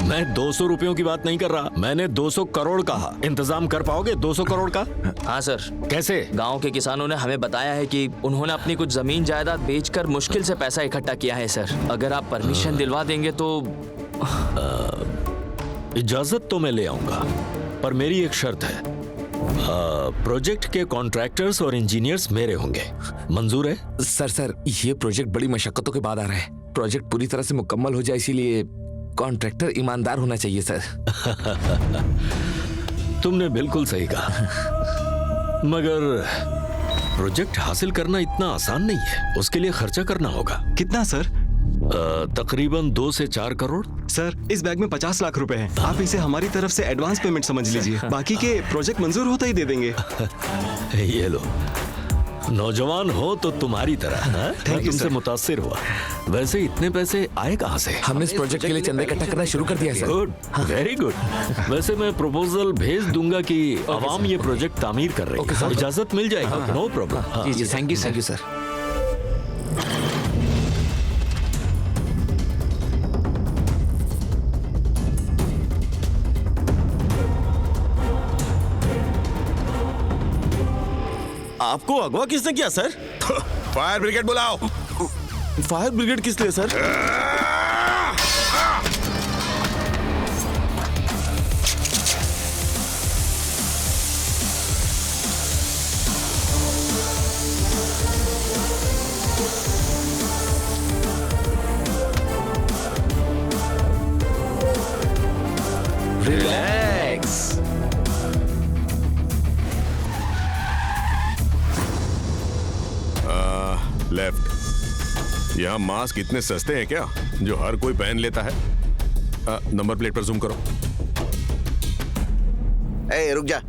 मैं 200 रुपयों की बात नहीं कर रहा, मैंने 200 करोड़ कहा। इंतजाम कर पाओगे 200 करोड़ का? हाँ सर। कैसे? गांव के किसानों ने हमें बताया है कि उन्होंने अपनी कुछ जमीन जायदाद बेचकर मुश्किल से पैसा इकट्ठा किया है सर। अगर आप परमिशन दिलवा देंगे तो। इजाजत तो मैं ले आऊंगा, पर मेरी एक शर्त है। प्रोजेक्ट के कॉन्ट्रैक्टर्स और इंजीनियर्स मेरे होंगे। मंजूर है? सर, ये प्रोजेक्ट बड़ी मशक्कतों के बाद आ रहा है। प्रोजेक्ट पूरी तरह से मुकम्मल हो जाए, इसीलिए कॉन्ट्रैक्टर ईमानदार होना चाहिए सर। तुमने बिल्कुल सही कहा, मगर प्रोजेक्ट हासिल करना इतना आसान नहीं है। उसके लिए खर्चा करना होगा। कितना सर? तकरीबन 2 से 4 करोड़। सर, इस बैग में 50 लाख रुपए हैं। आप इसे हमारी तरफ से एडवांस पेमेंट समझ लीजिए। बाकी के प्रोजेक्ट मंजूर होता ही दे देंगे। ये लो, नौजवान हो तो तुम्हारी तरह। मैं तुमसे मुतासिर हुआ। वैसे इतने पैसे आए कहाँ से? हमने इस प्रोजेक्ट के लिए चंदा इकट्ठा करना शुरू कर दिया सर। Good, very good. वैसे मैं प्रपोजल भेज दूंगा कि आवाम ये प्रोजेक्ट तामीर कर रही है। इजाजत मिल जाएगी। No problem. जी, थैंक यू सर। आपको अगवा किसने किया सर? फायर ब्रिगेड बुलाओ। फायर ब्रिगेड किस लिए सर? यहाँ मास्क इतने सस्ते हैं क्या जो हर कोई पहन लेता है? नंबर प्लेट पर जूम करो। ए, रुक जा।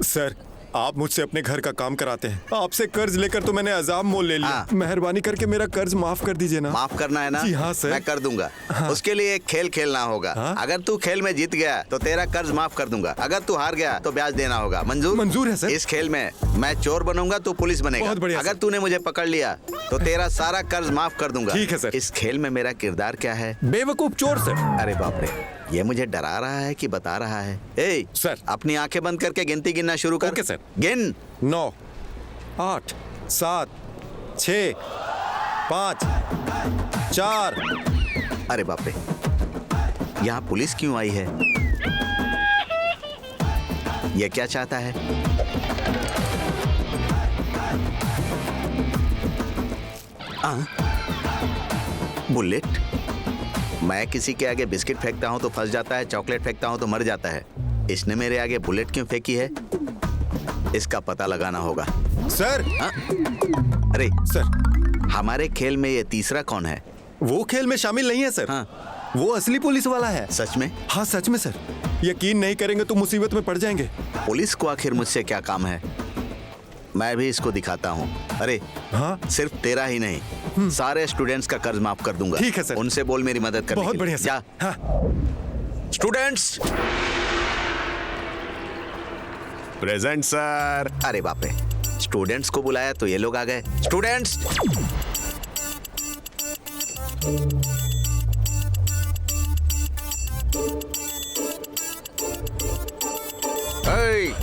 सर, आप मुझसे अपने घर का काम कराते हैं। आपसे कर्ज लेकर तो मैंने अजाब मोल ले लिया। मेहरबानी करके मेरा कर्ज माफ कर दीजिए ना। माफ करना है ना? जी हाँ सर। मैं कर दूंगा। उसके लिए एक खेल खेलना होगा। अगर तू खेल में जीत गया तो तेरा कर्ज माफ कर दूंगा, अगर तू हार गया तो ब्याज देना होगा। मंजूर? मंजूर है सर। इस खेल में मैं चोर बनूंगा, तू पुलिस बनेगा। बहुत बढ़िया अगर तूने मुझे पकड़ लिया तो तेरा सारा कर्ज माफ कर दूंगा। ठीक है सर। इस खेल में मेरा किरदार क्या है? बेवकूफ चोर सर। अरे बाप रे, ये मुझे डरा रहा है कि बता रहा है? ए सर, अपनी आंखें बंद करके गिनती गिनना शुरू कर। Okay sir. गिन। 9, 8, 7, 6, 5, 4। अरे बाप रे, यहाँ पुलिस क्यों आई है? ये क्या चाहता है? बुलेट? मैं किसी के आगे बिस्किट फेंकता हूं तो फंस जाता है, चॉकलेट फेंकता हूं तो मर जाता है। इसने मेरे आगे बुलेट क्यों फेंकी है? इसका पता लगाना होगा। सर। अरे सर, हमारे खेल में ये तीसरा कौन है? वो खेल में शामिल नहीं है सर। वो असली पुलिस वाला है। सच में? हाँ सच में सर। यकीन नहीं करेंगे तो मुसीबत में पड़ जाएंगे। पुलिस को आखिर मुझसे क्या काम है? मैं भी इसको दिखाता हूँ। अरे हाँ, सिर्फ तेरा ही नहीं, सारे स्टूडेंट्स का कर्ज माफ कर दूंगा। ठीक है सर। उनसे बोल मेरी मदद करने बहुत के लिए। बढ़िया सर। जा। हाँ। स्टूडेंट्स। Present sir. अरे बाप रे, स्टूडेंट्स को बुलाया तो ये लोग आ गए। स्टूडेंट्स।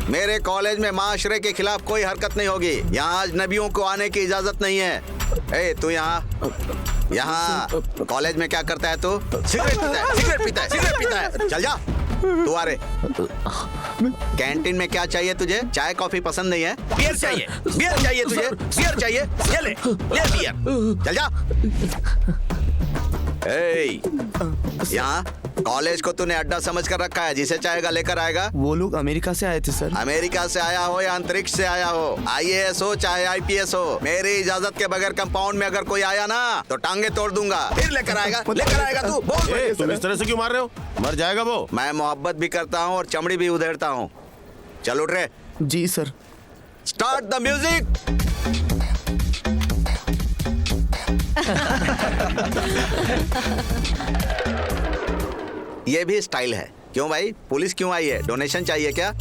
मेरे कॉलेज में माशरे के खिलाफ कोई हरकत नहीं होगी। यहाँ अजनबियों को आने की इजाजत नहीं है। ए, तू यहाँ कॉलेज में क्या करता है? तू सिगरेट पीता है, सिगरेट पीता है, सिगरेट पीता है। चल जा। तू आ रे। कैंटीन में क्या चाहिए तुझे? चाय कॉफी पसंद नहीं है? बियर चाहिए, बियर चाहिए तुझे? बियर चाहिए? ये ले बियर। चल जा। ए, यहाँ कॉलेज को तूने अड्डा समझ कर रखा है, जिसे चाहेगा लेकर आएगा। वो लोग अमेरिका से आए थे सर। अमेरिका से आया हो या अंतरिक्ष से आया हो, IAS हो चाहे IPS हो, मेरी इजाजत के बगैर कंपाउंड में अगर कोई आया ना तो टांगे तोड़ दूंगा। फिर लेकर आएगा तू। बोल। तुम इस तरह से क्यों मार रहे हो? मर जाएगा वो। मैं मोहब्बत भी करता हूँ और चमड़ी भी उधेड़ता हूँ। चल उठ रे। जी सर। Start the music. ये भी स्टाइल है। क्यों भाई, पुलिस क्यों आई है? डोनेशन चाहिए क्या?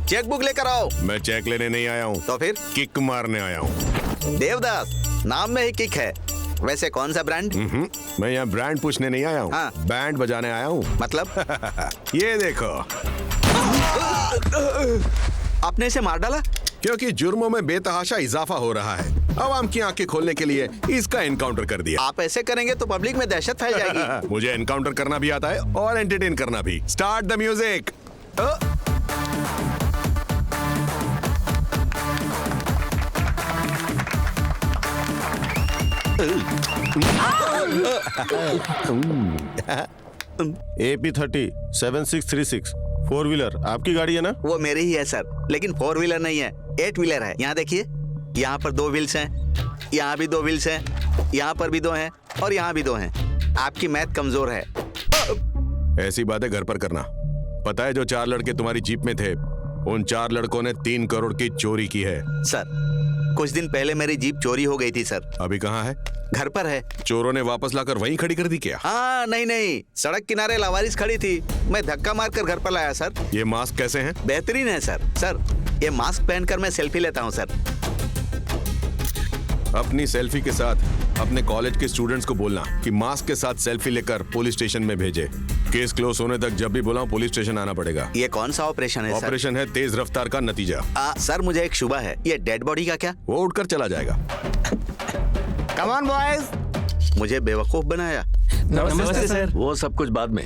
चेक बुक लेकर आओ। मैं चेक लेने नहीं आया हूँ। तो फिर? किक मारने आया हूँ। देवदास, नाम में ही किक है। वैसे कौन सा ब्रांड? मैं यहाँ ब्रांड पूछने नहीं आया हूँ। हाँ। बैंड बजाने आया हूँ। मतलब? ये देखो। आपने इसे मार डाला? क्योंकि जुर्मों में बेतहाशा इजाफा हो रहा है। आवाम की आंखें खोलने के लिए इसका एनकाउंटर कर दिया। आप ऐसे करेंगे तो पब्लिक में दहशत फैल जाएगी। मुझे एनकाउंटर करना भी आता है और एंटरटेन करना भी। Start the music. AP30 7636 4 wheeler आपकी गाड़ी है ना? वो मेरी ही है सर, लेकिन 4 व्हीलर नहीं है, 8 व्हीलर है। यहाँ देखिए, यहाँ पर 2 व्हील्स हैं, यहाँ भी 2 व्हील्स हैं, यहाँ पर भी 2 हैं और यहाँ भी 2 हैं। आपकी मैथ कमजोर है। ऐसी बातें घर पर करना। पता है जो 4 लड़के तुम्हारी जीप में थे, उन 4 लड़कों ने 3 करोड़ की चोरी की है। सर, कुछ दिन पहले मेरी जीप चोरी हो गई थी सर। अभी कहाँ है? घर पर है। चोरों ने वापस लाकर वहीं खड़ी कर दी क्या? हाँ, नहीं, सड़क किनारे लावारिस खड़ी थी, मैं धक्का मारकर घर पर लाया सर। ये मास्क कैसे हैं? बेहतरीन है सर, ये मास्क पहनकर मैं सेल्फी लेता हूँ सर। अपनी सेल्फी के साथ अपने कॉलेज के स्टूडेंट्स को बोलना कि मास्क के साथ सेल्फी लेकर पुलिस स्टेशन में भेजे। केस क्लोज होने तक जब भी बुलाऊं पुलिस स्टेशन आना पड़ेगा। ये कौन सा ऑपरेशन है? ऑपरेशन है तेज रफ्तार का नतीजा। सर, मुझे एक शुबा है, ये डेड बॉडी का क्या? वो उठकर चला जाएगा। Come on boys. मुझे बेवकूफ बनाया। नमस्ते सर। वो सब कुछ बाद में,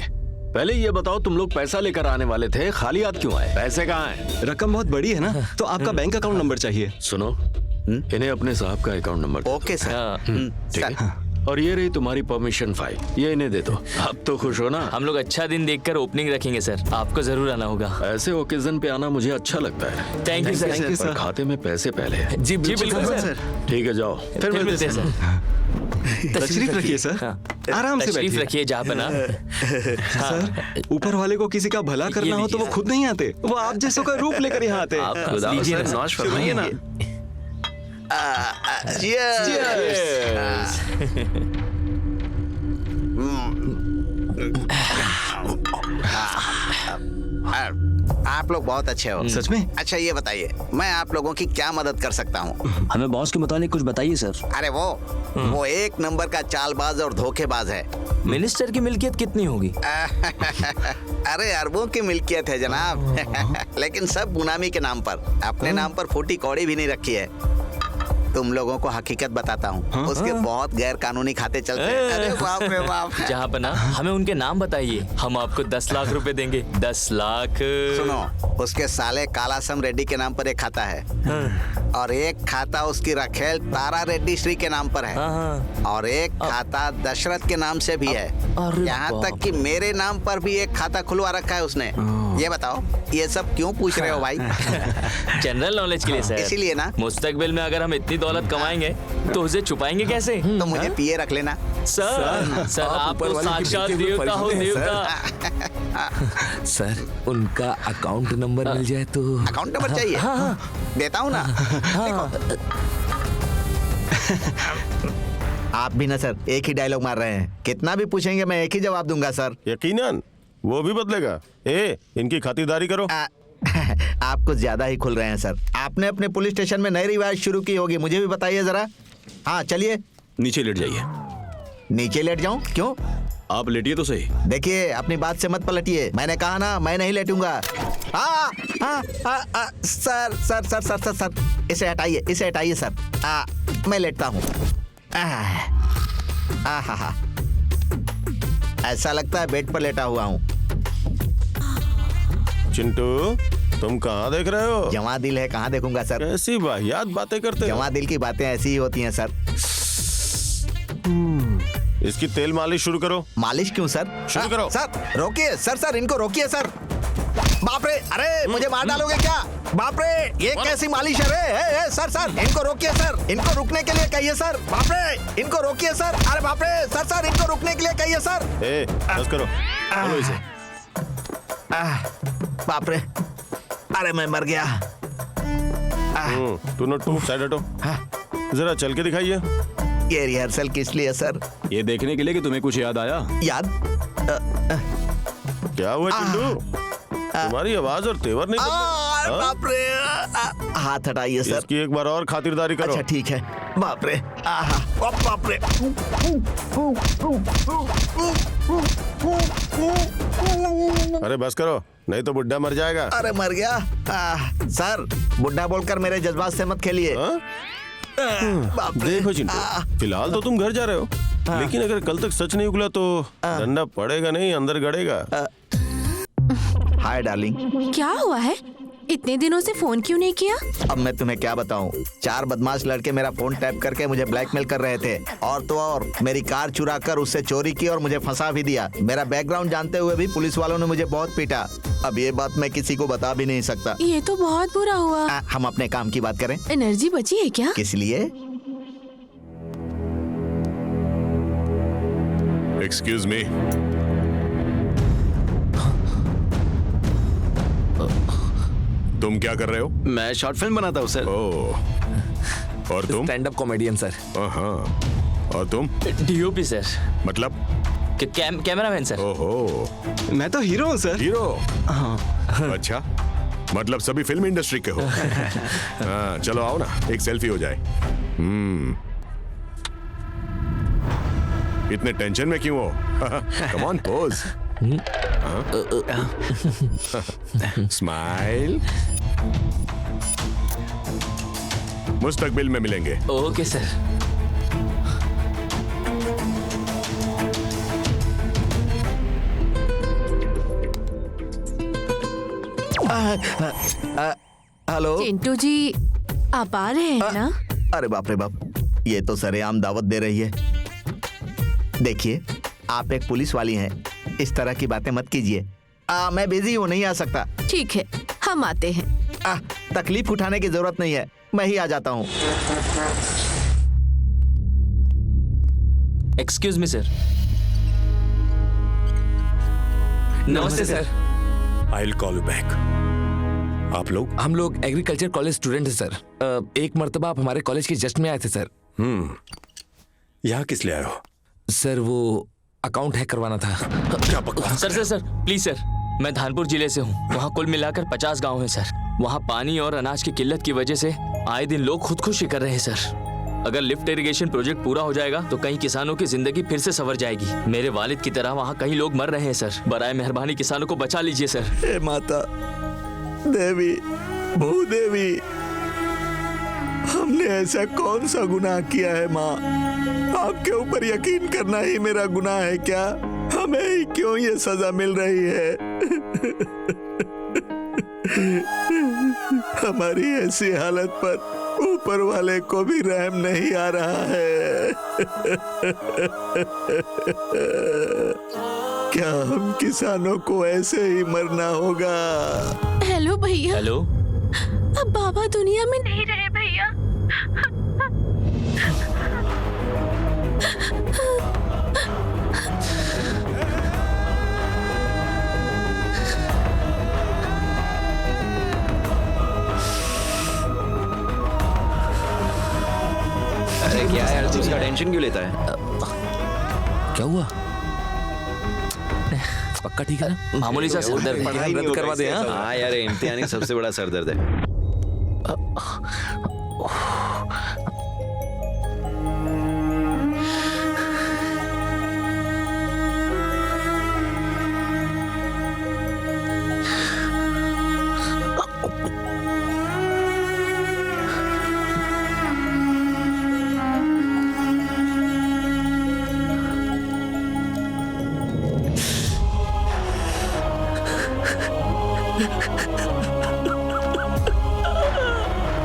पहले ये बताओ तुम लोग पैसा लेकर आने वाले थे, खाली हाथ क्यों आए? पैसे कहाँ हैं? रकम बहुत बड़ी है ना, तो आपका बैंक अकाउंट नंबर चाहिए। सुनो, इन्हें अपने साहब का अकाउंट नंबर। Okay sir. ठीक है। और ये रही तुम्हारी परमिशन फाइल, ये इन्हें दे दो। अब तो खुश हो ना? हम लोग अच्छा दिन देखकर ओपनिंग रखेंगे सर, आपको जरूर आना होगा। ऐसे ओकेजन पे आना मुझे अच्छा लगता है। Thank you sir. पर खाते में पैसे पहले। जी बिल्कुल सर। ठीक है, जाओ फिर मिलते हैं सर। तशरीफ रखिए सर, आराम से तशरीफ बैठिए। रखिए जहाँ बना। सर, ऊपर वाले को किसी का भला करना हो तो वो खुद नहीं आते, वो आप जैसों का रूप लेकर यहाँ आते। आप खुदा लीजिए सर, ना। नौश फरमाइए ना। आप लोग बहुत अच्छे हो। सच में? अच्छा ये बताइए, मैं आप लोगों की क्या मदद कर सकता हूँ? हमें बॉस के मुतालिक कुछ बताइए सर। अरे वो एक नंबर का चालबाज और धोखेबाज है। मिनिस्टर की मिल्कियत कितनी होगी? अरे अरबों की मिल्कियत है जनाब। लेकिन सब गुलामी के नाम पर, अपने नाम पर फूटी कौड़ी भी नहीं रखी है। तुम लोगों को हकीकत बताता हूँ, उसके बहुत गैर कानूनी खाते चलते हैं। अरे बाप रे बाप। जहाँ बना हमें उनके नाम बताइए, हम आपको 10 लाख रुपए देंगे। 10 लाख। सुनो, उसके साले कालासम रेड्डी के नाम पर एक खाता है और एक खाता उसकी रखेल तारा रेड्डी श्री के नाम पर है और एक खाता दशरथ के नाम से भी है। यहाँ तक कि मेरे नाम पर भी एक खाता खुलवा रखा है उसने। ये बताओ, ये सब क्यों पूछ रहे हो भाई? जनरल नॉलेज के लिए सर। इसीलिए ना। मुस्तकबिल में अगर हम इतनी दौलत कमाएंगे तो उसे छुपाएंगे कैसे? तो मुझे पीए रख लेना। सर आप तो साक्षात देवता हो, देवता। सर उनका अकाउंट नंबर मिल जाए तो। अकाउंट नंबर चाहिए? देता हूँ ना। आप भी ना सर एक ही डायलॉग मार रहे हैं। कितना भी पूछेंगे मैं एक ही जवाब दूंगा सर। यकीनन वो भी बदलेगा। इनकी खातिरदारी करो। आप कुछ ज्यादा ही खुल रहे हैं सर। आपने अपने पुलिस स्टेशन में नई रिवाज शुरू की होगी, मुझे भी बताइए जरा। हाँ चलिए। नीचे लेट जाइए। नीचे लेट जाऊं? क्यों? आप लेटिए तो सही। देखिए अपनी बात से मत पलटिए, मैंने कहा ना मैं नहीं लेटूंगा। Sir sir sir sir sir sir इसे हटाइए, इसे हटाइए सर। मैं लेटता हूँ। ऐसा लगता है बेड पर लेटा हुआ हूँ। चिंटू तुम कहाँ देख रहे हो? जवां दिल है, कहाँ देखूंगा सर। ऐसी वाहियात बातें करते हो। जवां दिल की बातें ऐसी ही होती हैं सर। इसकी तेल मालिश शुरू करो। मालिश क्यों सर? शुरू करो। सर रोकिए, सर सर इनको रोकिए सर। बाप रे, अरे मुझे मार डालोगे क्या? बाप रे, ये कैसी मालिश है रे? सर सर इनको रोकिए सर, इनको रुकने के लिए कहिए सर। बाप रे, इनको रोकिए सर। अरे बाप रे, सर सर इनको रुकने के लिए कहिए सर। बस करो, बोलो इसे। बाप रे, अरे मैं मर गया। तू नोट टू साइड हटो। जरा चल के दिखाइए। ये रिहर्सल किस लिए सर? ये देखने के लिए कि तुम्हें कुछ याद आया। याद? क्या हुआ चिंटू? तुम्हारी आवाज और तेवर नहीं बदले। बाप रे, हाथ हटाइए सर। इसकी एक बार और खातिरदारी करो। अच्छा ठीक है। बाप रे, बाप रे। अरे बस करो, नहीं तो बुड्ढा मर जाएगा। अरे मर गया। सर बुड्ढा बोलकर मेरे जज्बात से मत खेलिए। देखो चिंटू, फिलहाल तो तुम घर जा रहे हो, लेकिन अगर कल तक सच नहीं उगला तो डंडा पड़ेगा नहीं, अंदर गड़ेगा। Hi darling. क्या हुआ है? इतने दिनों से फोन क्यों नहीं किया? अब मैं तुम्हें क्या बताऊं, 4 बदमाश लड़के मेरा फोन टैप करके मुझे ब्लैकमेल कर रहे थे और तो और मेरी कार चुरा कर उससे चोरी की और मुझे फंसा भी दिया। मेरा बैकग्राउंड जानते हुए भी पुलिस वालों ने मुझे बहुत पीटा। अब ये बात मैं किसी को बता भी नहीं सकता। ये तो बहुत बुरा हुआ। हम अपने काम की बात करें। एनर्जी बची है क्या? किस लिए? Excuse me. तुम क्या कर रहे हो? मैं शॉर्ट फिल्म बनाता हूँ सर। ओह, और तुम? Stand up comedian sir. हाँ, और तुम? DOP sir. मतलब? Cameraman sir. ओहो, मैं तो हीरो हूँ सर। हीरो? अच्छा, मतलब सभी फिल्म इंडस्ट्री के हो। हाँ, चलो आओ ना, एक सेल्फी हो जाए। इतने टेंशन में क्यों हो? Come on, pose. स्माइल। मुस्तकबिल में मिलेंगे। Okay sir. हेलो चिंटू जी, आप आ रहे हैं ना? अरे बाप रे बाप, ये तो सरेआम दावत दे रही है। देखिए, आप एक पुलिस वाली हैं, इस तरह की बातें मत कीजिए। मैं बिजी हूँ, नहीं आ सकता। ठीक है, हम आते हैं। तकलीफ उठाने की जरूरत नहीं है, मैं ही आ जाता हूँ। Excuse me sir. नमस्ते sir. I will call you back. आप लोग? हम लोग एग्रीकल्चर कॉलेज स्टूडेंट हैं सर। एक मर्तबा आप हमारे कॉलेज के जस्ट में आए थे सर। यहाँ किस लिए आए हो? सर वो अकाउंट हैक करवाना था। क्या बकवास? सर प्लीज सर, मैं धानपुर जिले से हूँ। वहाँ कुल मिलाकर 50 गांव हैं सर। वहाँ पानी और अनाज की किल्लत की वजह से आए दिन लोग खुदकुशी कर रहे हैं सर। अगर लिफ्ट इरिगेशन प्रोजेक्ट पूरा हो जाएगा तो कई किसानों की जिंदगी फिर से संवर जाएगी। मेरे वालिद की तरह वहाँ कई लोग मर रहे हैं सर। बराए मेहरबानी किसानों को बचा लीजिए सर। हे माता देवी, भूदेवी, हमने ऐसा कौन सा गुनाह किया है माँ? आपके ऊपर यकीन करना ही मेरा गुनाह है क्या? हमें ही क्यों ये सजा मिल रही है? हमारी ऐसी हालत पर ऊपर वाले को भी रहम नहीं आ रहा है। क्या हम किसानों को ऐसे ही मरना होगा? हेलो भैया। हेलो। अब बाबा दुनिया में नहीं रहे भैया। अरे क्या यार, तू इसका टेंशन क्यों लेता है? क्या हुआ? पक्का ठीक है ना? मामूली सा सर दर्द है। रद्द करवा दे। हाँ यार, इम्तिहानी सबसे बड़ा सर दर्द है।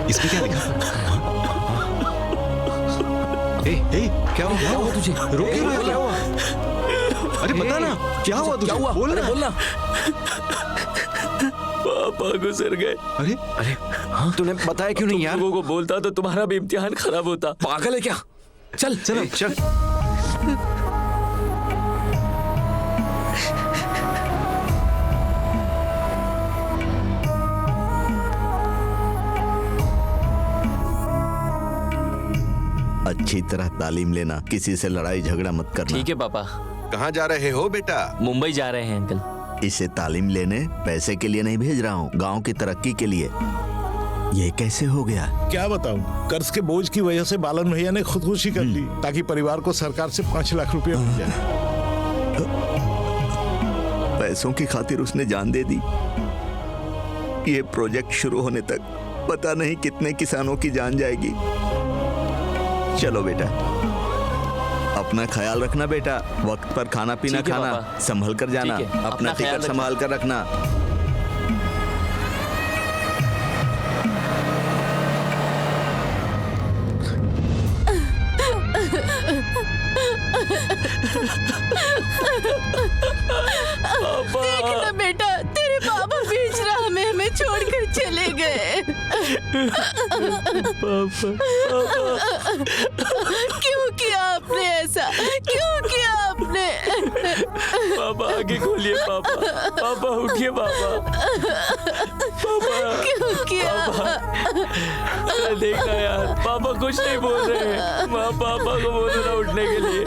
इसमें क्या लिखा? क्या हुआ तुझे? रोके क्या हुआ? अरे बता ना, क्या हुआ तुझे? बोलना। पापा गुजर गए। अरे हाँ, तूने बताया क्यों नहीं यार? लोगों को बोलता तो तुम्हारा भी इम्तिहान खराब होता। पागल है क्या? चल चल चल। अच्छी तरह तालीम लेना, किसी से लड़ाई झगड़ा मत करना। ठीक है पापा। कहाँ जा रहे हो बेटा? मुंबई जा रहे हैं अंकल। इसे तालीम लेने पैसे के लिए नहीं भेज रहा हूँ, गांव की तरक्की के लिए। ये कैसे हो गया? क्या बताऊं, कर्ज के बोझ की वजह से बालन भैया ने खुदकुशी कर ली ताकि परिवार को सरकार से 5 लाख रुपए मिल जाए। पैसों की खातिर उसने जान दे दी। ये प्रोजेक्ट शुरू होने तक पता नहीं कितने किसानों की जान जाएगी। चलो बेटा, अपना ख्याल रखना बेटा, वक्त पर खाना पीना खाना, संभल कर जाना, अपना टिकट संभाल कर रखना। देखना बेटा, तेरे पापा बीच राह में हमें छोड़कर चले गए। क्यों किया आपने ऐसा? क्यों किया आपने? पापा आगे खोलिए। पापा उठिए। पापा क्यों किया? अरे देखा यार, पापा कुछ नहीं बोल रहे हैं। माँ पापा को बोलो ना उठने के लिए।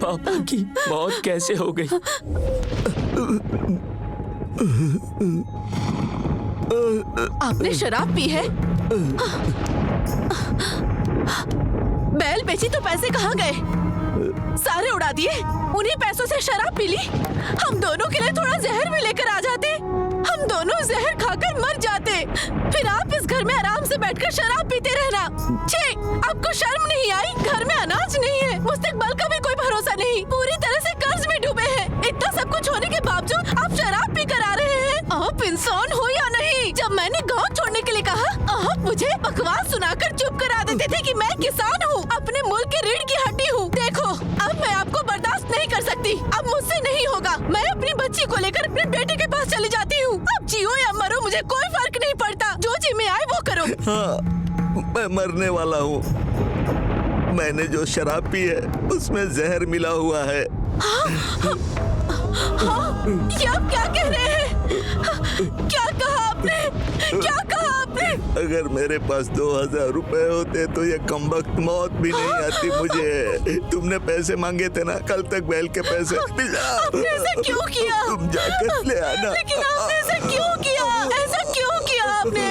पापा की मौत कैसे हो गई? आपने शराब पी है? बैल बेची तो पैसे कहाँ गए? सारे उड़ा दिए? उन्हीं पैसों से शराब पी ली? हम दोनों के लिए थोड़ा जहर भी लेकर आ जाते, हम दोनों जहर खाकर मर जाते। फिर आप इस घर में आराम से बैठकर शराब पीते रहना। छे, आपको शर्म नहीं आई? घर में अनाज नहीं है, वो मुस्तकबिल का भी कोई भरोसा नहीं, पूरी तरह से कर्ज में डूबे हैं। इतना सब कुछ होने के बावजूद आप शराब पी कर आ रहे हैं। आप इंसान हो या नहीं? जब मैंने गांव छोड़ने के लिए कहा, आप मुझे बकवास सुनाकर चुप करा देते थे कि मैं किसान हूँ, अपने मुल्क की रीढ़ की हड्डी हूँ। देखो, अब मैं आपको बर्दाश्त नहीं कर सकती, अब मुझसे नहीं होगा। मैं अपनी बच्ची को लेकर अपने बेटे के पास चली जाती हूँ। अब जियो या मरो, मुझे कोई फर्क नहीं पड़ता। जो जी में आए वो करो। हाँ, मैं मरने वाला हूँ। मैंने जो शराब पी है उसमें जहर मिला हुआ है। ये आप क्या कह रहे हैं? क्या कहा आपने? क्या कहा आपने? अगर मेरे पास 2000 रुपए होते तो ये कमबख्त मौत भी नहीं आती मुझे। तुमने पैसे मांगे थे ना, कल तक बैल के पैसे। आपने ऐसा क्यों किया? तुम जाकर ले आना। लेकिन आपने ऐसा क्यों किया? ऐसा क्यों किया आपने?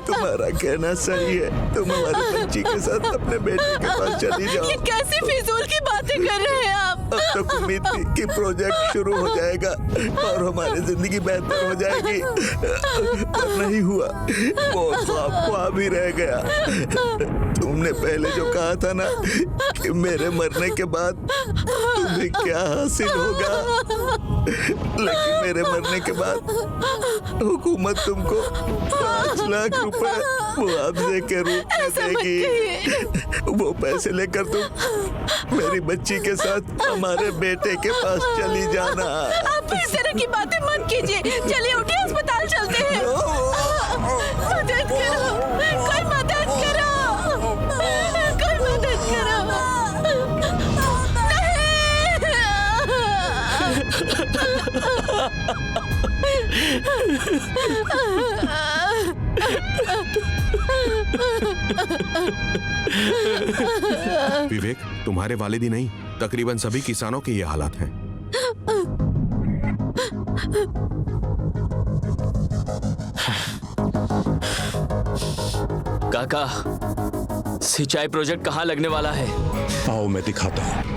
तुम्हारा कहना सही है, तुम हमारी बच्ची के साथ अपने बेटे के पास चली जाओ। ये कैसी फिजूल की बातें कर रहे हैं आप? अब तक उम्मीद थी कि प्रोजेक्ट शुरू हो जाएगा और हमारी जिंदगी बेहतर हो जाएगी, पर नहीं हुआ। वो ख्वाब ही रह गया। तुमने पहले जो कहा था ना कि मेरे मरने के बाद तुम्हें क्या हासिल होगा, लेकिन मेरे मरने के बाद हुकूमत तुमको 5 लाख रुपए मुआवजे के रूप में देगी। वो पैसे लेकर तुम मेरी बच्ची के साथ हमारे बेटे के पास चली जाना। आप इस तरह की बातें मत कीजिए। चलिए उठिए, अस्पताल चलते हैं। मदद करो, कोई मदद करो, कोई मदद करो। विवेक, तुम्हारे वालिद ही नहीं, तकरीबन सभी किसानों के ये हालात हैं। काका, सिंचाई प्रोजेक्ट कहाँ लगने वाला है? आओ मैं दिखाता हूँ।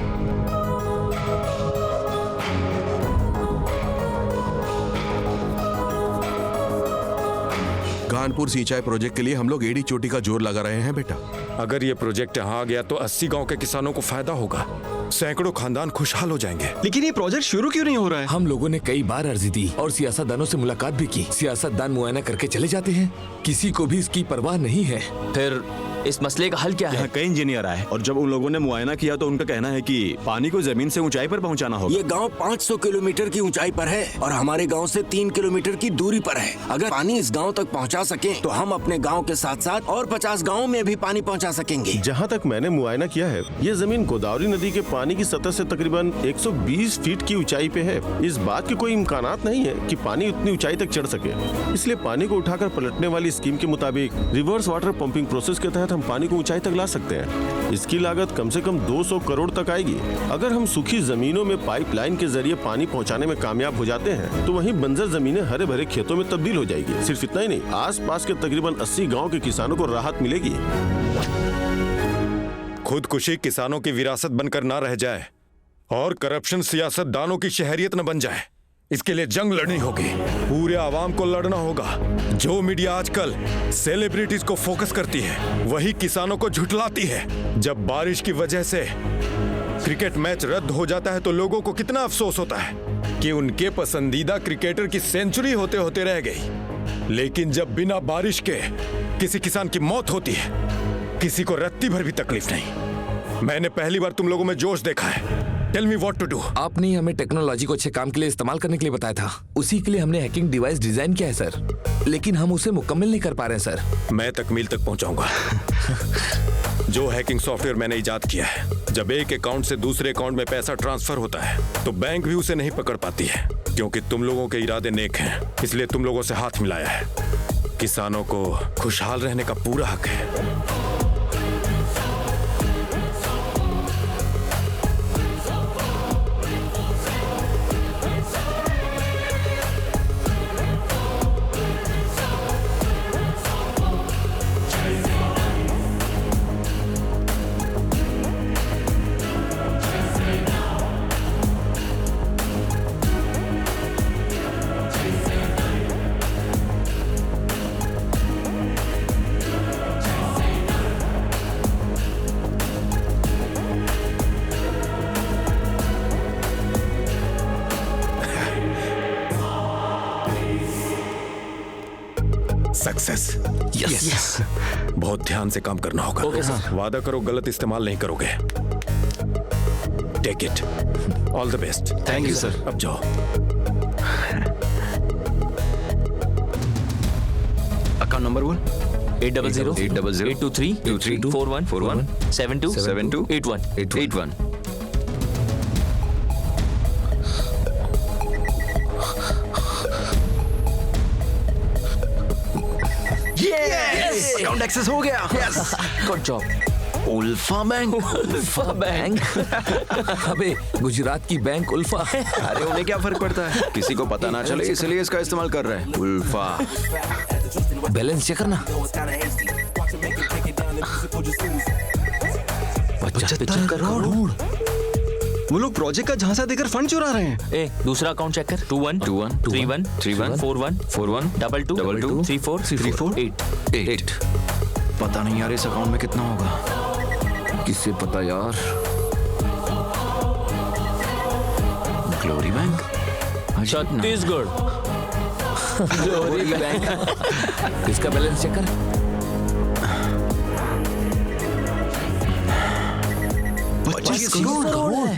कानपुर सिंचाई प्रोजेक्ट के लिए हम लोग एड़ी चोटी का जोर लगा रहे हैं बेटा। अगर ये प्रोजेक्ट यहाँ आ गया तो 80 गांव के किसानों को फायदा होगा, सैकड़ों खानदान खुशहाल हो जाएंगे। लेकिन ये प्रोजेक्ट शुरू क्यों नहीं हो रहा है? हम लोगों ने कई बार अर्जी दी और सियासतदानों से मुलाकात भी की। सियासतदान मुआयना करके चले जाते हैं, किसी को भी इसकी परवाह नहीं है। फिर इस मसले का हल क्या है? यहाँ कई इंजीनियर आए और जब उन लोगों ने मुआयना किया तो उनका कहना है कि पानी को जमीन से ऊंचाई पर पहुंचाना होगा। ये गांव 500 किलोमीटर की ऊंचाई पर है और हमारे गांव से 3 किलोमीटर की दूरी पर है। अगर पानी इस गांव तक पहुंचा सके तो हम अपने गांव के साथ साथ और 50 गांवों में भी पानी पहुंचा सकेंगे। जहाँ तक मैंने मुआयना किया है, ये जमीन गोदावरी नदी के पानी की सतह से तकरीबन 120 फीट की ऊंचाई पे है। इस बात की कोई इम्कानात नहीं है कि पानी उतनी ऊंचाई तक चढ़ सके। इसलिए पानी को उठाकर पलटने वाली स्कीम के मुताबिक रिवर्स वाटर पंपिंग प्रोसेस के तहत हम पानी को ऊंचाई ला सकते हैं। इसकी लागत कम से कम 200 करोड़ तक आएगी। अगर हम सूखी जमीनों में पाइपलाइन के जरिए पानी पहुंचाने में कामयाब हो जाते हैं तो वहीं बंजर जमीनें हरे भरे खेतों में तब्दील हो जाएगी। सिर्फ इतना ही नहीं, आसपास के तकरीबन 80 गांव के किसानों को राहत मिलेगी। खुदकुशी किसानों की विरासत बनकर ना रह जाए और करप्शन सियासतदानों की शहरियत न बन जाए, इसके लिए जंग लड़नी होगी। पूरे आवाम को लड़ना होगा। जो मीडिया आजकल सेलिब्रिटीज को फोकस करती है वही किसानों को झुठलाती है। जब बारिश की वजह से क्रिकेट मैच रद्द हो जाता है तो लोगों को कितना अफसोस होता है कि उनके पसंदीदा क्रिकेटर की सेंचुरी होते होते रह गई। लेकिन जब बिना बारिश के किसी किसान की मौत होती है, किसी को रत्ती भर भी तकलीफ नहीं। मैंने पहली बार तुम लोगों में जोश देखा है। Tell me what to do. आपने हमें टेक्नोलॉजी को अच्छे काम के लिए इस्तेमाल करने के लिए बताया था। उसी के लिए हमने हैकिंग डिवाइस डिजाइन किया है सर, लेकिन हम उसे मुकम्मल नहीं कर पा रहे हैं सर। मैं तकमील तक पहुंचाऊंगा। जो हैकिंग सॉफ्टवेयर मैंने इजाद किया है, जब एक अकाउंट से दूसरे अकाउंट में पैसा ट्रांसफर होता है तो बैंक भी उसे नहीं पकड़ पाती है। क्योंकि तुम लोगों के इरादे नेक हैं, इसलिए तुम लोगों से हाथ मिलाया है। किसानों को खुशहाल रहने का पूरा हक है। सक्सेस। यस। बहुत ध्यान से काम करना होगा। Okay sir. वादा करो गलत इस्तेमाल नहीं करोगे। Take it. All the best. Thank you sir. अब जाओ। अकाउंट नंबर बोल। 800 800 823 232 41 41 72 72 81 81। अकाउंट एक्सेस हो गया। Yes, good job. Ulfa bank. Ulfa bank. अबे गुजरात की बैंक उल्फा। अरे उन्हें क्या फर्क पड़ता है, किसी को पता ना चले इसलिए इसका इस्तेमाल कर रहे हैं। उल्फा। बैलेंस चेक करना। 75 करोड़। वो लोग प्रोजेक्ट का झांसा देकर फंड चुरा रहे हैं। ए, दूसरा अकाउंट चेक कर। 21 31 31 41 41 22 22 34 34 8। पता नहीं यार इस अकाउंट में कितना होगा, किससे पता यार। Glory bank. Chhattisgarh. Glory bank. इसका बैलेंस चेक कर। 25 करोड़ है।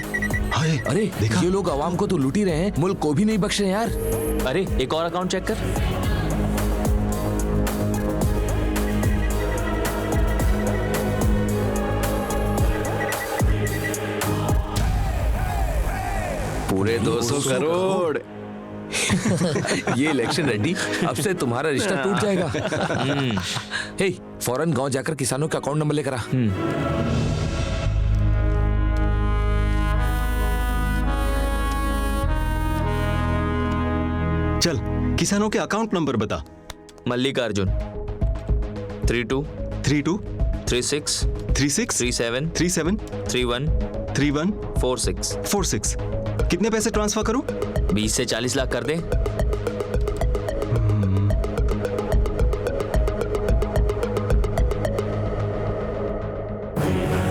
अरे ये लोग आवाम को तो लूट ही रहे हैं, मुल्क को भी नहीं बख्श रहे यार। अरे एक और अकाउंट चेक कर। पूरे 200 करोड़। ये इलेक्शन रेडी, अब से तुम्हारा रिश्ता टूट जाएगा। हे, फौरन गांव जाकर किसानों का अकाउंट नंबर लेकर आ। चल किसानों के अकाउंट नंबर बता। मल्लिकार्जुन 32 32 36 36 37 37 31 31 46 46। कितने पैसे ट्रांसफर करूं? 20 से 40 लाख कर दे।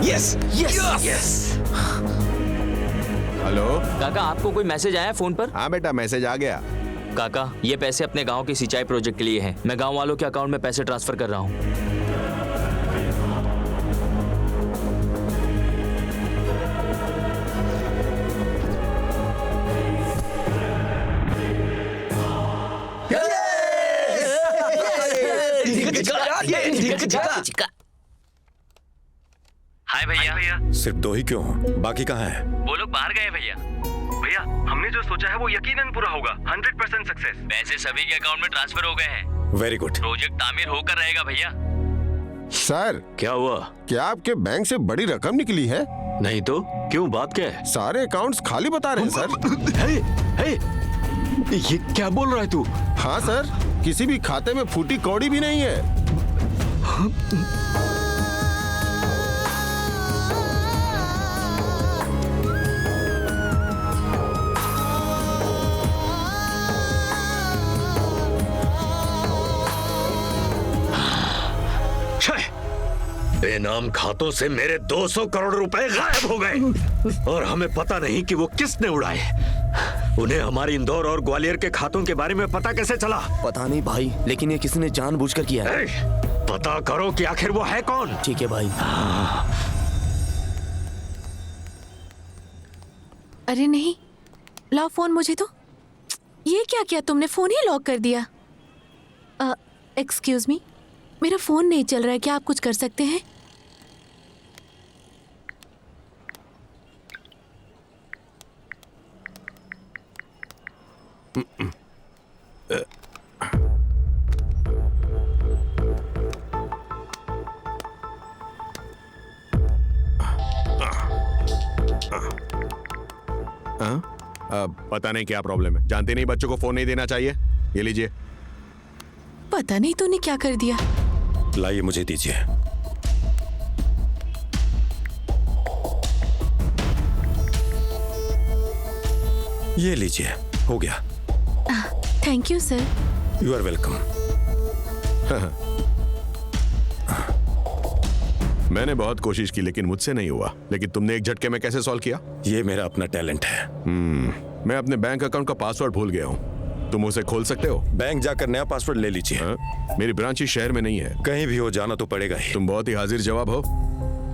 Yes yes yes. हेलो काका, आपको कोई मैसेज आया फोन पर? हाँ बेटा, मैसेज आ गया। काका, ये पैसे अपने गांव के सिंचाई प्रोजेक्ट के लिए हैं। मैं गांव वालों के अकाउंट में पैसे ट्रांसफर कर रहा हूँ। हाय भैया। सिर्फ 2 ही क्यों? बाकी कहाँ है? वो लोग बाहर गए भैया। भैया, हमने जो सोचा है वो यकीनन पूरा होगा। 100% सक्सेस। पैसे सभी के अकाउंट में ट्रांसफर हो गए हैं। Very good. प्रोजेक्ट तामीर होकर रहेगा भैया। सर क्या हुआ? क्या आपके बैंक से बड़ी रकम निकली है? नहीं तो क्यों, बात क्या है? सारे अकाउंट्स खाली बता रहे हैं सर। हे, ये क्या बोल रहा है तू? हाँ सर, किसी भी खाते में फूटी कौड़ी भी नहीं है। बेनाम खातों से मेरे 200 करोड़ रुपए गायब हो गए और हमें पता नहीं कि वो किसने उड़ाए। उन्हें हमारी इंदौर और ग्वालियर के खातों के बारे में पता कैसे चला? पता नहीं भाई, लेकिन ये किसी ने जानबूझकर किया है। पता करो कि आखिर वो है कौन। ठीक है भाई। अरे नहीं, लाओ फोन मुझे तो। ये क्या किया तुमने? फोन ही लॉक कर दिया। एक्सक्यूज मी, मेरा फोन नहीं चल रहा है, क्या आप कुछ कर सकते हैं? पता नहीं क्या प्रॉब्लम है। जानते नहीं बच्चों को फोन नहीं देना चाहिए। ये लीजिए। पता नहीं तूने क्या कर दिया। लाइए, मुझे दीजिए। ये लीजिए, हो गया। Thank you sir. You are welcome. मैंने बहुत कोशिश की लेकिन मुझसे नहीं हुआ। लेकिन तुमने एक झटके में कैसे सॉल्व किया? ये मेरा अपना टैलेंट है। मैं अपने बैंक अकाउंट का पासवर्ड भूल गया हूँ। तुम उसे खोल सकते हो? बैंक जाकर नया पासवर्ड ले लीजिए। मेरी ब्रांच इस शहर में नहीं है। कहीं भी हो जाना तो पड़ेगा ही। तुम बहुत ही हाजिर जवाब हो।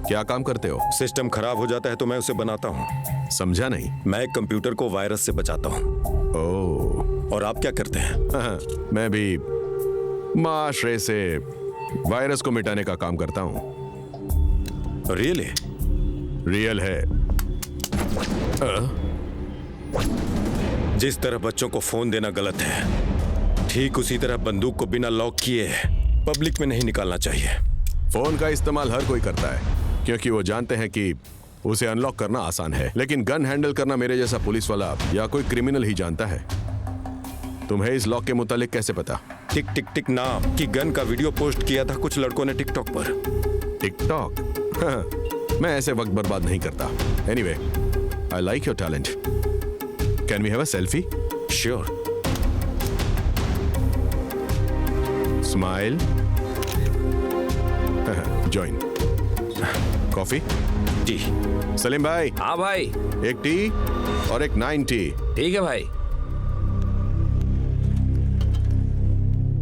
क्या काम करते हो? सिस्टम खराब हो जाता है तो मैं उसे बनाता हूँ। समझा नहीं। मैं एक कंप्यूटर को वायरस से बचाता हूँ। ओह। और आप क्या करते हैं? मैं भी माशरे से वायरस को मिटाने का काम करता हूँ। रियली? रियल है। जिस तरह बच्चों को फोन देना गलत है, ठीक उसी तरह बंदूक को बिना लॉक किए पब्लिक में नहीं निकालना चाहिए। फोन का इस्तेमाल हर कोई करता है क्योंकि वो जानते हैं कि उसे अनलॉक करना आसान है, लेकिन गन हैंडल करना मेरे जैसा पुलिस वाला या कोई क्रिमिनल ही जानता है। तुम्हें इस लॉक के मुतालिक कैसे पता? टिक टिक टिक नाम की गन का वीडियो पोस्ट किया था कुछ लड़कों ने टिकटॉक पर। टिकटॉक? मैं ऐसे वक्त बर्बाद नहीं करता। Anyway, I like your talent. Can we have a selfie? Sure. Smile. Join. Coffee? Tea. Salim भाई। हाँ भाई। एक टी और एक 9 टी। ठीक है भाई।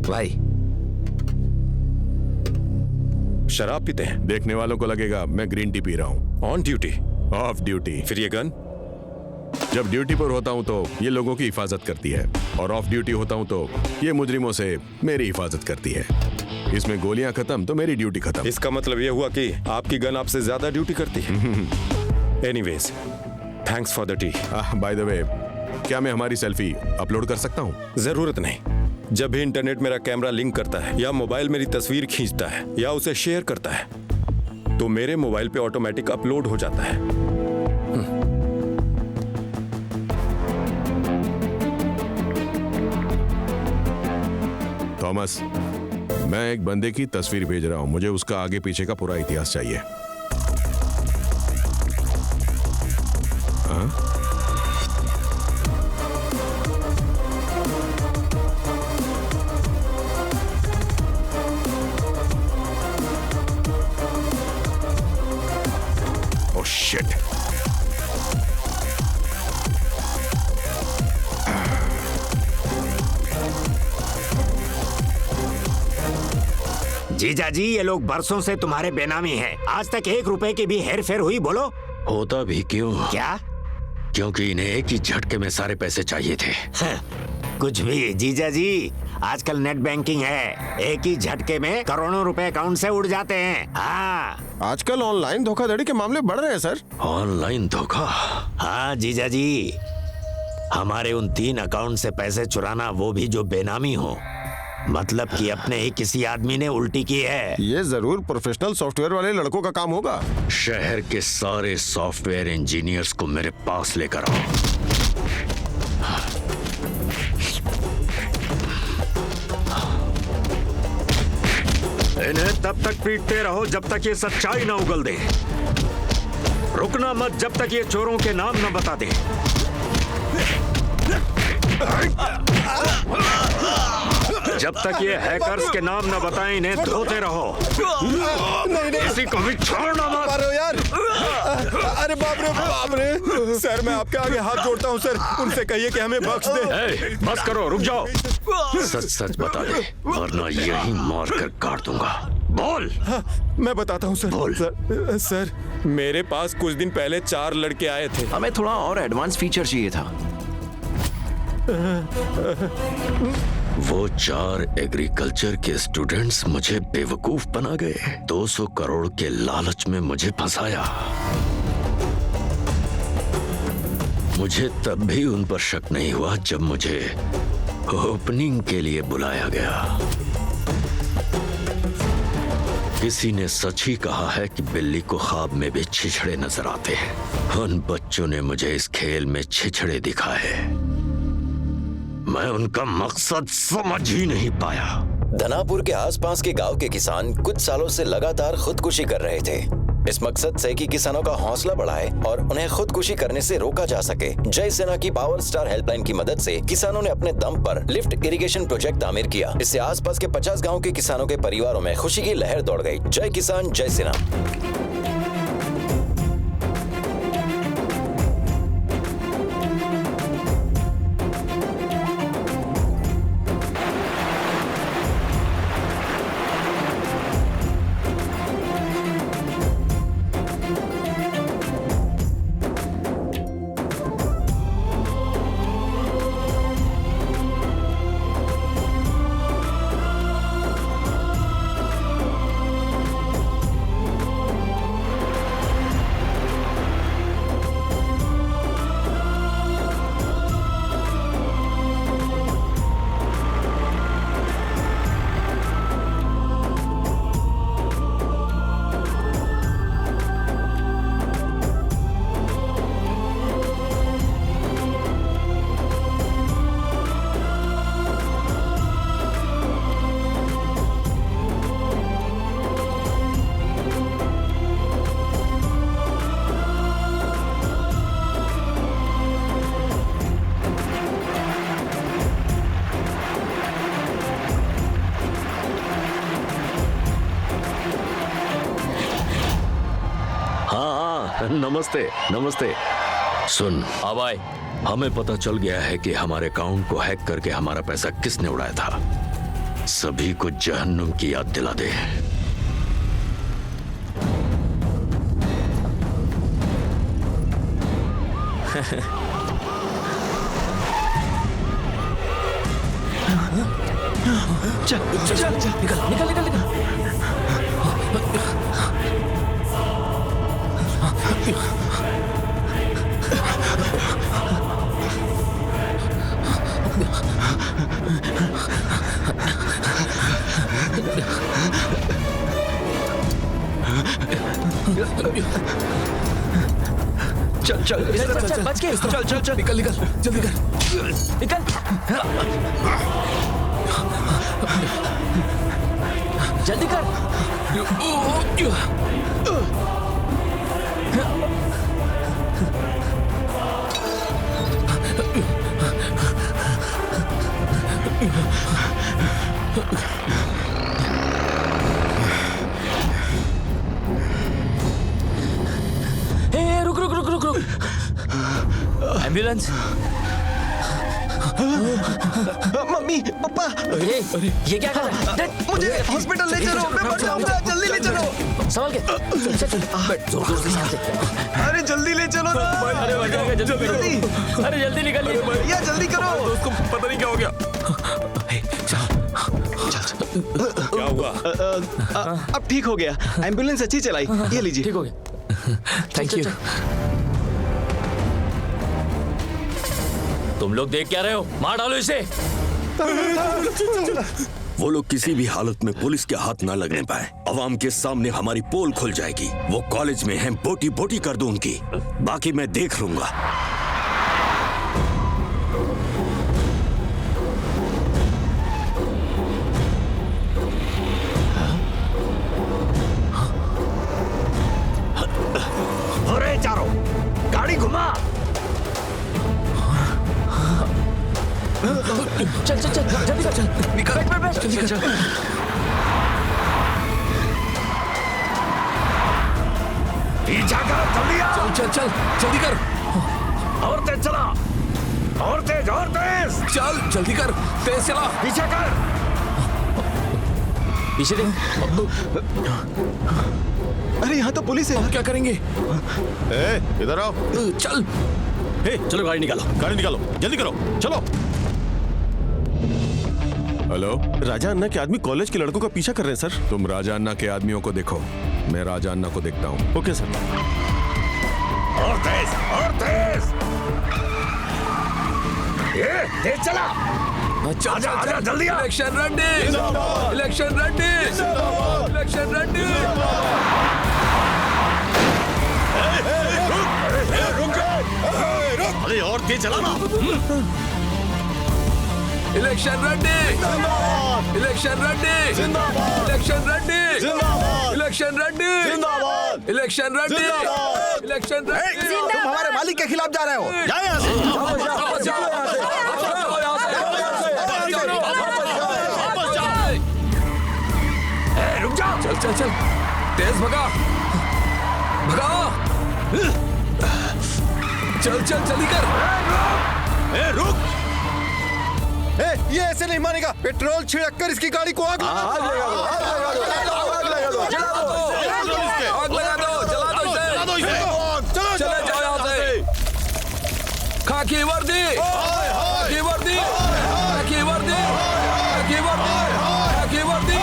भाई शराब पीते हैं? देखने वालों को लगेगा मैं ग्रीन टी पी रहा हूँ। On duty? Of duty. फिर ये गन? जब ड्यूटी पर होता हूँ तो ये लोगों की हिफाजत करती है, और ऑफ ड्यूटी होता हूँ तो ये मुजरिमों से मेरी हिफाजत करती है। इसमें गोलियां खत्म तो मेरी ड्यूटी खत्म। इसका मतलब ये हुआ कि आपकी गन आपसे ज्यादा ड्यूटी करती है। Anyways, thanks for the T. By the way, क्या मैं हमारी सेल्फी अपलोड कर सकता हूँ? जरूरत नहीं। जब भी इंटरनेट मेरा कैमरा लिंक करता है या मोबाइल मेरी तस्वीर खींचता है या उसे शेयर करता है तो मेरे मोबाइल पे ऑटोमेटिक अपलोड हो जाता है। थॉमस, मैं एक बंदे की तस्वीर भेज रहा हूं। मुझे उसका आगे पीछे का पूरा इतिहास चाहिए। Oh shit. जीजा जी, ये लोग बरसों से तुम्हारे बेनामी हैं। आज तक 1 रुपए की भी हेर फेर हुई? बोलो। होता भी क्यों? क्या? क्योंकि इन्हें एक ही झटके में सारे पैसे चाहिए थे। कुछ भी जीजा जी, आजकल नेट बैंकिंग है, एक ही झटके में करोड़ों रुपए अकाउंट से उड़ जाते हैं। हाँ, आजकल ऑनलाइन धोखाधड़ी के मामले बढ़ रहे हैं सर। ऑनलाइन धोखा? हाँ जीजा जी, हमारे उन 3 अकाउंट से पैसे चुराना, वो भी जो बेनामी हो, मतलब कि अपने ही किसी आदमी ने उल्टी की है। ये जरूर प्रोफेशनल सॉफ्टवेयर वाले लड़कों का काम होगा। शहर के सारे सॉफ्टवेयर इंजीनियर्स को मेरे पास लेकर आओ। इन्हें तब तक पीटते रहो जब तक ये सच्चाई ना उगल दे। रुकना मत जब तक ये चोरों के नाम न बता दे। जब तक ये हैकर्स के नाम न बताएं, इन्हें धोते रहो। किसी को भी छोड़ना मत। मारो यार। अरे बाप रे बाप रे। सर, मैं आपके आगे हाथ जोड़ता हूँ सर, उनसे कहिए कि हमें बख्श दे। बस करो, रुक जाओ। सच सच बता दे वरना यही मार कर काट दूंगा। बोल। मैं बताता हूँ सर। बोल। सर, मेरे पास कुछ दिन पहले 4 लड़के आए थे। हमें थोड़ा और एडवांस फीचर चाहिए था। वो 4 एग्रीकल्चर के स्टूडेंट्स मुझे बेवकूफ बना गए। 200 करोड़ के लालच में मुझे फंसाया। मुझे तब भी उन पर शक नहीं हुआ जब मुझे ओपनिंग के लिए बुलाया गया। किसी ने सच ही कहा है कि बिल्ली को ख्वाब में भी छिछड़े नजर आते हैं। उन बच्चों ने मुझे इस खेल में छिछड़े दिखाए। मैं उनका मकसद समझ ही नहीं पाया। धनापुर के आसपास के गांव के किसान कुछ सालों से लगातार खुदकुशी कर रहे थे। इस मकसद से कि किसानों का हौसला बढ़ाए और उन्हें खुदकुशी करने से रोका जा सके, जय सेना की पावर स्टार हेल्पलाइन की मदद से किसानों ने अपने दम पर लिफ्ट इरिगेशन प्रोजेक्ट तामीर किया। इससे आसपास के 50 गाँव के किसानों के परिवारों में खुशी की लहर दौड़ गई। जय किसान, जय सेना। नमस्ते नमस्ते। सुन अब आए। हमें पता चल गया है कि हमारे अकाउंट को हैक करके हमारा पैसा किसने उड़ाया था। सभी को जहन्नुम की याद दिला दे। चल चल चल चल निकल निकल निकल निकल। चल चल चल चल बच के चल चल चल निकल निकल जल्दी कर निकल। जल्दी कर। रुक रुक रुक रुक रुक। एम्बुलेंस। मम्मी पापा ये क्या कर रहा है? मुझे हॉस्पिटल ले चलो, मैं मर जाऊंगा, जल्दी ले चलो। संभल के चल चल बैठ जोर जोर से सांस ले। अरे जल्दी ले चलो ना। अरे जल्दी अरे जल्दी निकलिए भैया, जल्दी करो। उसको पता नहीं क्या हो गया। क्या हुआ? अब ठीक हो गया, एम्बुलेंस अच्छी चलाई। ये लीजिए। ठीक हो गया, थैंक यू। तुम लोग देख क्या रहे हो? मार डालो इसे। वो लोग किसी भी हालत में पुलिस के हाथ ना लगने पाए। अवाम के सामने हमारी पोल खुल जाएगी। वो कॉलेज में हैं, बोटी बोटी कर दूं उनकी, बाकी मैं देख लूंगा। अरे चारों गाड़ी घुमा। चल चल चल जल्दी चल निकल बैठ बैठ जल्दी कर। पीछा कर, जल्दी आ। चल चल चल जल्दी कर। और तेज चला, और तेज और तेज। चल जल्दी कर, तेज चला। पीछे कर। पीछे देख। अरे यहाँ तो पुलिस है। अब क्या करेंगे? इधर आओ। चल चलो गाड़ी निकालो, गाड़ी निकालो, जल्दी करो, चलो। हेलो, राजा अन्ना के आदमी कॉलेज के लड़कों का पीछा कर रहे हैं सर। तुम राजा अन्ना के आदमियों को देखो, मैं राजा अन्ना को देखता हूँ। Okay sir. और तेज और तेज। ये तेज चला। आजा आजा जल्दी आ। Election ready, election ready, election ready. अरे और तेज चलाना। Election ready, election ready, election ready, election ready, election ready, election ready. तुम हमारे मालिक के खिलाफ जा रहे हो, जाओ यहाँ से। रुक जाओ। चल चल चल, तेज भगा भगा। चल चल जल्दी कर। रुक। ये ऐसे नहीं मानेगा। पेट्रोल छिड़क कर इसकी गाड़ी को आग लगा दो। आग लगा दो, जला दो इसे। चले जाओ यहाँ से। खाकी वर्दी, खाकी वर्दी, खाकी वर्दी, खाकी वर्दी, खाकी वर्दी।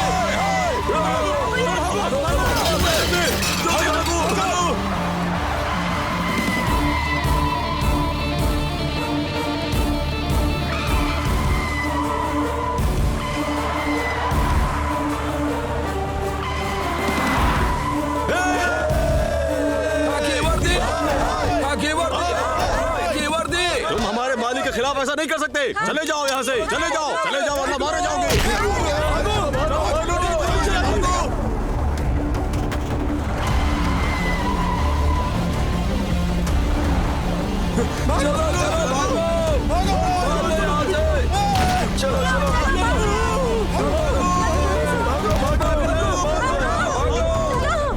तुम हमारे मालिक के खिलाफ ऐसा नहीं कर सकते। चले जाओ यहाँ से, चले जाओ वरना मारे जाओगे।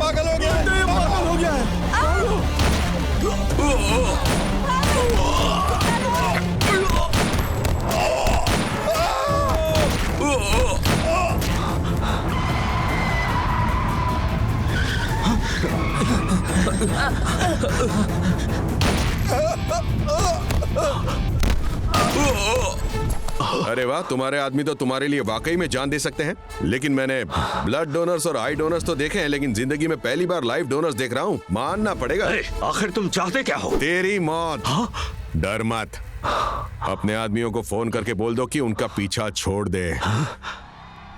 पागल हो गया है। अरे वाह, तुम्हारे आदमी तो तुम्हारे लिए वाकई में जान दे सकते हैं। लेकिन मैंने ब्लड डोनर्स और आई डोनर्स तो देखे हैं, लेकिन जिंदगी में पहली बार लाइव डोनर्स देख रहा हूँ। मानना पड़ेगा। आखिर तुम चाहते क्या हो? तेरी मौत। डर मत। अपने आदमियों को फोन करके बोल दो कि उनका पीछा छोड़ दे।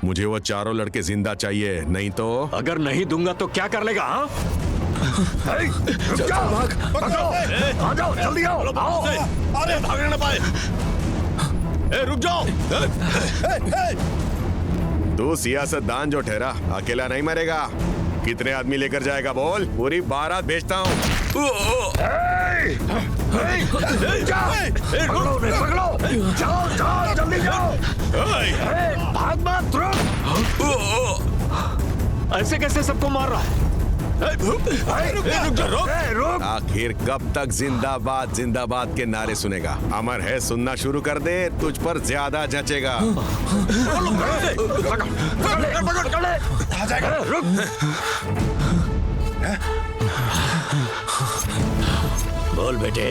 मुझे वो चारों लड़के जिंदा चाहिए, नहीं तो अगर नहीं दूंगा तो क्या कर लेगा? हाँ? आ जाओ, जल्दी आओ। अरे भागने ना पाए। रुक जाओ। तू सियासतदान जो ठहरा, अकेला नहीं मरेगा। कितने आदमी लेकर जाएगा बोल? पूरी बारात भेजता हूँ। जाओ, जल्दी जाओ। भाग मत, रुक। ऐसे कैसे सबको मार रहा है? रुक। आखिर कब तक जिंदाबाद जिंदाबाद के नारे सुनेगा? अमर है, सुनना शुरू कर दे, तुझ पर ज्यादा जचेगा। बोल बेटे,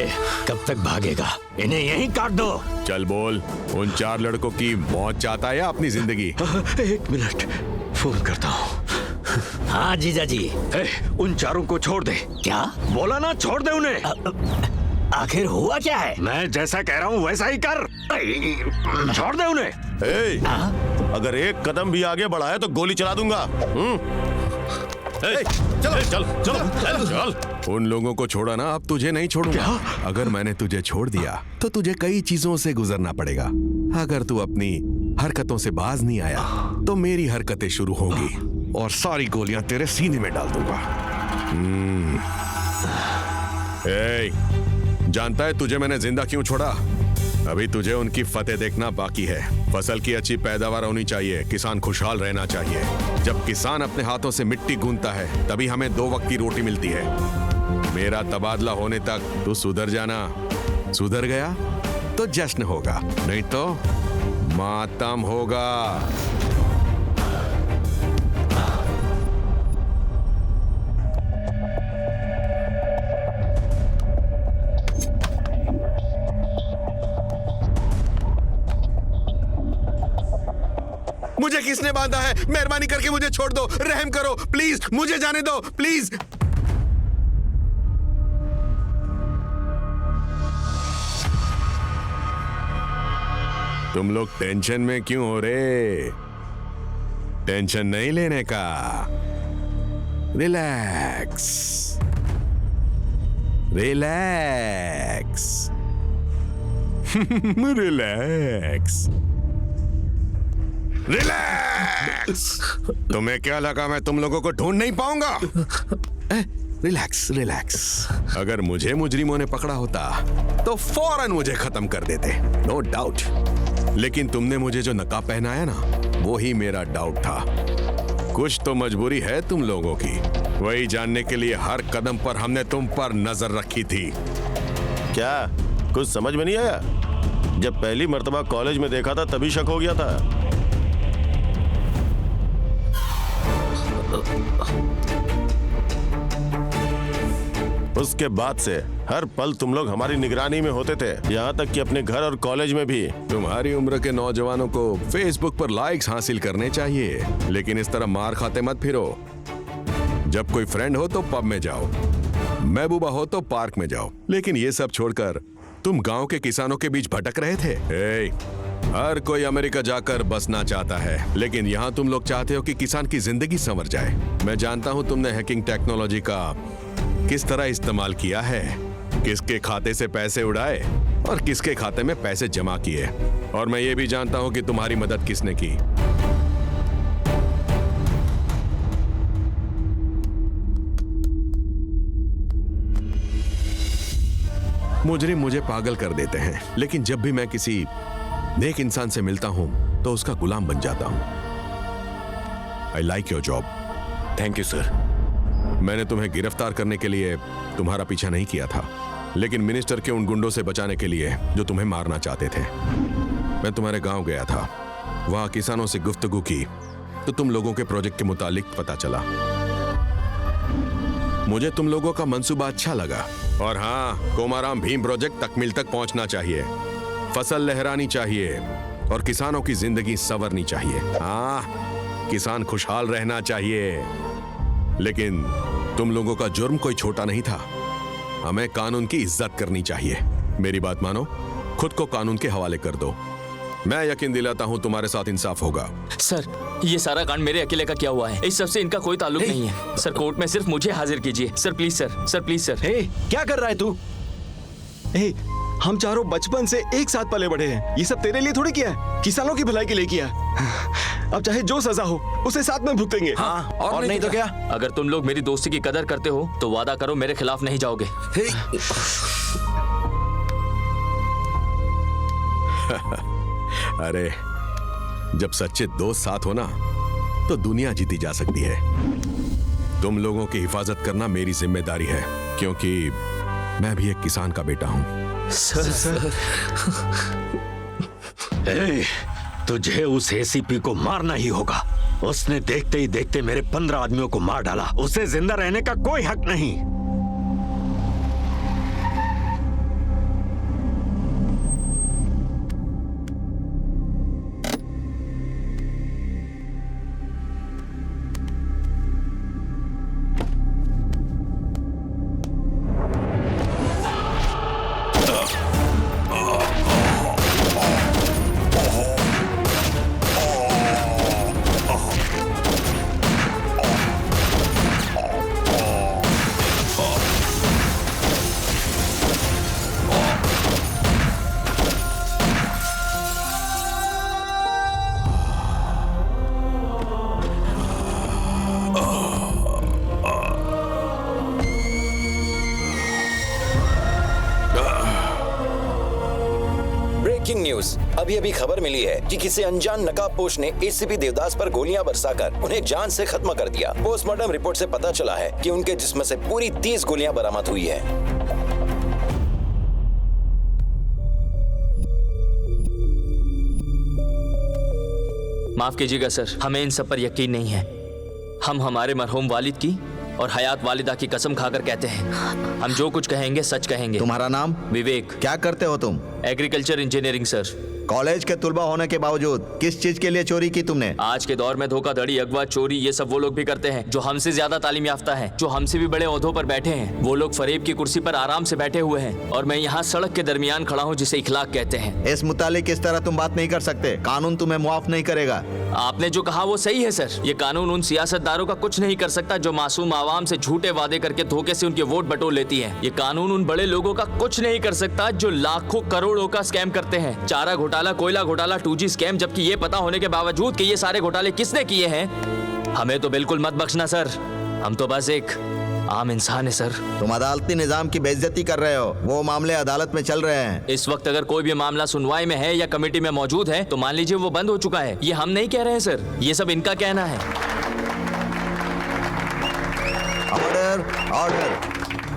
कब तक भागेगा? इन्हें यहीं काट दो। चल बोल, उन चार लड़कों की मौत चाहता है या अपनी जिंदगी? 1 मिनट, फोन करता हूँ। हाँ जीजा जी। उन चारों को छोड़ दे। क्या बोला ना? छोड़ दे उन्हें। आखिर हुआ क्या है? मैं जैसा कह रहा हूँ वैसा ही कर। छोड़ दे उन्हें। अगर एक कदम भी आगे बढ़ाया तो गोली चला दूंगा। चल। उन लोगों को छोड़ा ना, अब तुझे नहीं छोड़ूंगा। अगर मैंने तुझे छोड़ दिया तो तुझे कई चीजों से गुजरना पड़ेगा। अगर तू अपनी हरकतों से बाज नहीं आया तो मेरी हरकतें शुरू होंगी और सारी गोलियां तेरे सीने में डाल दूंगा। जानता है तुझे मैंने जिंदा क्यों छोड़ा? अभी तुझे उनकी फतेह देखना बाकी है। फसल की अच्छी पैदावार होनी चाहिए, किसान खुशहाल रहना चाहिए। जब किसान अपने हाथों से मिट्टी गूंथता है तभी हमें 2 वक्त की रोटी मिलती है। मेरा तबादला होने तक तू सुधर जाना। सुधर गया तो जश्न होगा, नहीं तो मातम होगा। मुझे किसने बांधा है? मेहरबानी करके मुझे छोड़ दो, रहम करो प्लीज, मुझे जाने दो प्लीज। तुम लोग टेंशन में क्यों हो रे? टेंशन नहीं लेने का। Relax, relax, relax, relax. तुम्हें क्या लगा मैं तुम लोगों को ढूंढ नहीं पाऊंगा? Relax, relax. अगर मुझे मुजरिमों ने पकड़ा होता तो फौरन मुझे खत्म कर देते, नो डाउट। लेकिन तुमने मुझे जो नकाब पहनाया ना, वो ही मेरा डाउट था। कुछ तो मजबूरी है तुम लोगों की, वही जानने के लिए हर कदम पर हमने तुम पर नजर रखी थी। क्या कुछ समझ में नहीं आया? जब पहली मर्तबा कॉलेज में देखा था तभी शक हो गया था। उसके बाद से हर पल तुम लोग हमारी निगरानी में होते थे, यहाँ तक कि अपने घर और कॉलेज में भी। तुम्हारी उम्र के नौजवानों को फेसबुक पर लाइक्स हासिल करने चाहिए, लेकिन इस तरह मार खाते मत फिरो। जब कोई फ्रेंड हो तो पब में जाओ, महबूबा हो तो पार्क में जाओ, लेकिन ये सब छोड़कर तुम गांव के किसानों के बीच भटक रहे थे। हर कोई अमेरिका जाकर बसना चाहता है, लेकिन यहाँ तुम लोग चाहते हो कि किसान की जिंदगी संवर जाए। मैं जानता हूँ तुमने हैकिंग टेक्नोलॉजी का किस तरह इस्तेमाल किया है, किसके खाते से पैसे उड़ाए और किसके खाते में पैसे जमा किए, और मैं ये भी जानता हूँ कि तुम्हारी मदद किसने की। मुजरिम मुझे पागल कर देते हैं, लेकिन जब भी मैं किसी नेक इंसान से मिलता हूं तो उसका गुलाम बन जाता हूं। आई like your job. Thank you sir. मैंने तुम्हें गिरफ्तार करने के लिए तुम्हारा पीछा नहीं किया था, लेकिन मिनिस्टर के उन गुंडों से बचाने के लिए जो तुम्हें मारना चाहते थे। मैं तुम्हारे गांव गया था, वहां किसानों से गुफ्तगू की तो तुम लोगों के प्रोजेक्ट के मुतालिक पता चला। मुझे तुम लोगों का मंसूबा अच्छा लगा। और हाँ, कोमाराम भीम प्रोजेक्ट तकमील तक पहुंचना चाहिए, फसल लहरानी चाहिए और किसानों की जिंदगी संवरनी चाहिए। हाँ, किसान खुशहाल रहना चाहिए। लेकिन तुम लोगों का जुर्म कोई छोटा नहीं था। हमें कानून की इज्जत करनी चाहिए। मेरी बात मानो, खुद को कानून के हवाले कर दो। मैं यकीन दिलाता हूँ तुम्हारे साथ इंसाफ होगा। सर, ये सारा कांड मेरे अकेले का क्या हुआ है? इस सब से इनका कोई ताल्लुक नहीं है। सर, कोर्ट में सिर्फ मुझे हाजिर कीजिए। Sir please sir, sir please sir. क्या कर रहा है तू? हम चारों बचपन से एक साथ पले बढ़े हैं। ये सब तेरे लिए थोड़ी किया है, किसानों की भलाई के लिए किया है। अब चाहे जो सजा हो उसे साथ में भुगतेंगे। हाँ, और नहीं तो क्या? अगर तुम लोग मेरी दोस्ती की कदर करते हो तो वादा करो मेरे खिलाफ नहीं जाओगे। अरे, जब सच्चे दोस्त साथ हो ना तो दुनिया जीती जा सकती है। तुम लोगों की हिफाजत करना मेरी जिम्मेदारी है, क्योंकि मैं भी एक किसान का बेटा हूँ। सर। तुझे उस एसीपी को मारना ही होगा। उसने देखते ही देखते मेरे 15 आदमियों को मार डाला। उसे जिंदा रहने का कोई हक नहीं। Breaking news. अभी अभी खबर मिली है कि किसी अनजान नकाबपोश ने एसीपी देवदास पर गोलियां बरसाकर उन्हें जान से खत्म कर दिया। पोस्टमार्टम रिपोर्ट से पता चला है कि उनके जिस्म से पूरी 30 गोलियां बरामद हुई है। माफ कीजिएगा सर, हमें इन सब पर यकीन नहीं है। हम हमारे मरहूम वालिद की और हयात वालिदा की कसम खाकर कहते हैं, हम जो कुछ कहेंगे सच कहेंगे। तुम्हारा नाम? विवेक। क्या करते हो तुम? Agriculture engineering sir. कॉलेज के तुलबा होने के बावजूद किस चीज के लिए चोरी की तुमने? आज के दौर में धोखाधड़ी, अगवा, चोरी, ये सब वो लोग भी करते हैं जो हमसे ज्यादा तालीम याफ्ता है, जो हमसे भी बड़े ओहदों पर बैठे हैं। वो लोग फरेब की कुर्सी पर आराम से बैठे हुए हैं और मैं यहाँ सड़क के दरमियान खड़ा हूँ, जिसे इखलाक कहते हैं। इस मुतालिक इस तरह तुम बात नहीं कर सकते। कानून तुम्हें मुआफ नहीं करेगा। आपने जो कहा वो सही है सर। ये कानून उन सियासतदारों का कुछ नहीं कर सकता जो मासूम आवाम से झूठे वादे करके धोखे से उनके वोट बटोर लेती है। ये कानून उन बड़े लोगों का कुछ नहीं कर सकता जो लाखों करोड़ों का स्कैम करते हैं। चारा घोटाला, कोयला घोटाला, 2G स्कैम, जबकि ये पता होने के बावजूद कि ये सारे घोटाले किसने किए हैं। हमें तो बिल्कुल मत बख्शना सर। हम तो बस एक आम इंसान है सर। तुम अदालती निजाम की बेइज्जती कर रहे हो। वो मामले अदालत में चल रहे हैं। इस वक्त अगर कोई भी मामला सुनवाई में है या कमेटी में मौजूद है तो मान लीजिए वो बंद हो चुका है। ये हम नहीं कह रहे हैं सर, ये सब इनका कहना है। Order, order.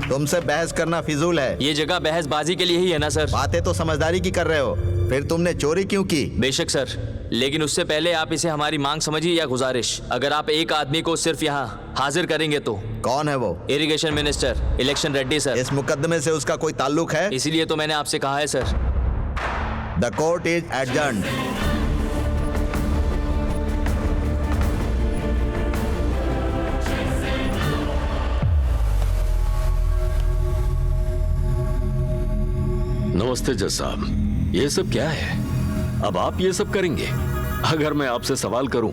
तुमसे बहस करना फिजूल है। ये जगह बहसबाजी के लिए ही है ना सर। बातें तो समझदारी की कर रहे हो, फिर तुमने चोरी क्यों की? बेशक सर, लेकिन उससे पहले आप इसे हमारी मांग समझिए या गुजारिश। अगर आप एक आदमी को सिर्फ यहाँ हाजिर करेंगे तो। कौन है वो? Irrigation minister election Reddy sir. इस मुकदमे से उसका कोई ताल्लुक है? इसीलिए तो मैंने आपसे कहा है sir. The court is adjourned. नमस्ते जज साहब, ये सब क्या है? अब आप ये सब करेंगे? अगर मैं आपसे सवाल करूं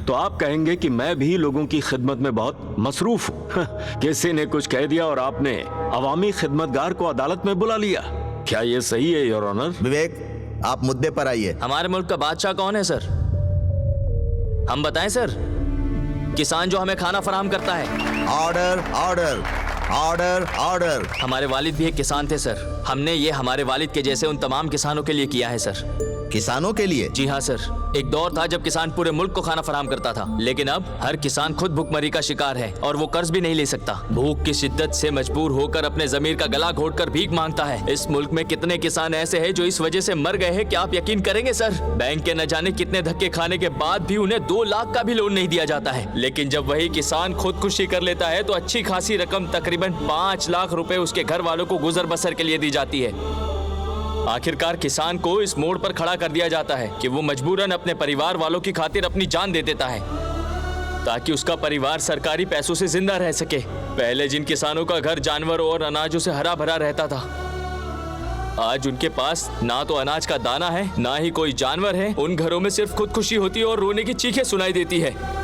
तो आप कहेंगे कि मैं भी लोगों की खिदमत में बहुत मसरूफ हूं। किसी ने कुछ कह दिया और आपने अवामी खिदमतगार को अदालत में बुला लिया। क्या ये सही है योर ऑनर? विवेक, आप मुद्दे पर आइए। हमारे मुल्क का बादशाह कौन है सर? हम बताएं सर। किसान जो हमें खाना फराहम करता है। Order, order, order, order. हमारे वालिद भी एक किसान थे सर। हमने ये हमारे वालिद के जैसे उन तमाम किसानों के लिए किया है सर। किसानों के लिए? जी हाँ सर, एक दौर था जब किसान पूरे मुल्क को खाना फराहम करता था, लेकिन अब हर किसान खुद भुखमरी का शिकार है और वो कर्ज भी नहीं ले सकता। भूख की शिद्दत से मजबूर होकर अपने जमीर का गला घोटकर भीख मांगता है। इस मुल्क में कितने किसान ऐसे हैं जो इस वजह से मर गए हैं कि आप यकीन करेंगे सर? बैंक के न जाने कितने धक्के खाने के बाद भी उन्हें 2 लाख का भी लोन नहीं दिया जाता है। लेकिन जब वही किसान खुदकुशी कर लेता है तो अच्छी खासी रकम तकरीबन 5 लाख रुपए उसके घर वालों को गुजर बसर के लिए दी जाती है। आखिरकार किसान को इस मोड़ पर खड़ा कर दिया जाता है कि वो मजबूरन अपने परिवार वालों की खातिर अपनी जान दे देता है ताकि उसका परिवार सरकारी पैसों से जिंदा रह सके। पहले जिन किसानों का घर जानवरों और अनाजों से हरा भरा रहता था, आज उनके पास ना तो अनाज का दाना है, ना ही कोई जानवर है। उन घरों में सिर्फ खुदकुशी होती है और रोने की चीखें सुनाई देती है।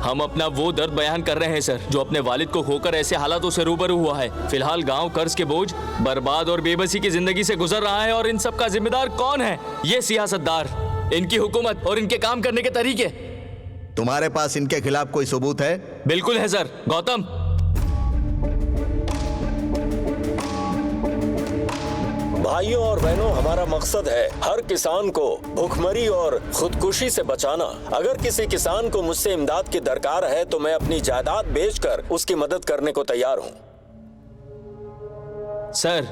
हम अपना वो दर्द बयान कर रहे हैं सर, जो अपने वालिद को खोकर ऐसे हालातों से रूबरू हुआ है। फिलहाल गांव कर्ज के बोझ, बर्बाद और बेबसी की जिंदगी से गुजर रहा है और इन सब का जिम्मेदार कौन है? ये सियासतदार, इनकी हुकूमत और इनके काम करने के तरीके। तुम्हारे पास इनके खिलाफ कोई सबूत है? बिल्कुल है सर। गौतम, भाइयों और बहनों, हमारा मकसद है हर किसान को भूखमरी और खुदकुशी से बचाना। अगर किसी किसान को मुझसे इमदाद की दरकार है तो मैं अपनी जायदाद बेचकर उसकी मदद करने को तैयार हूँ। सर,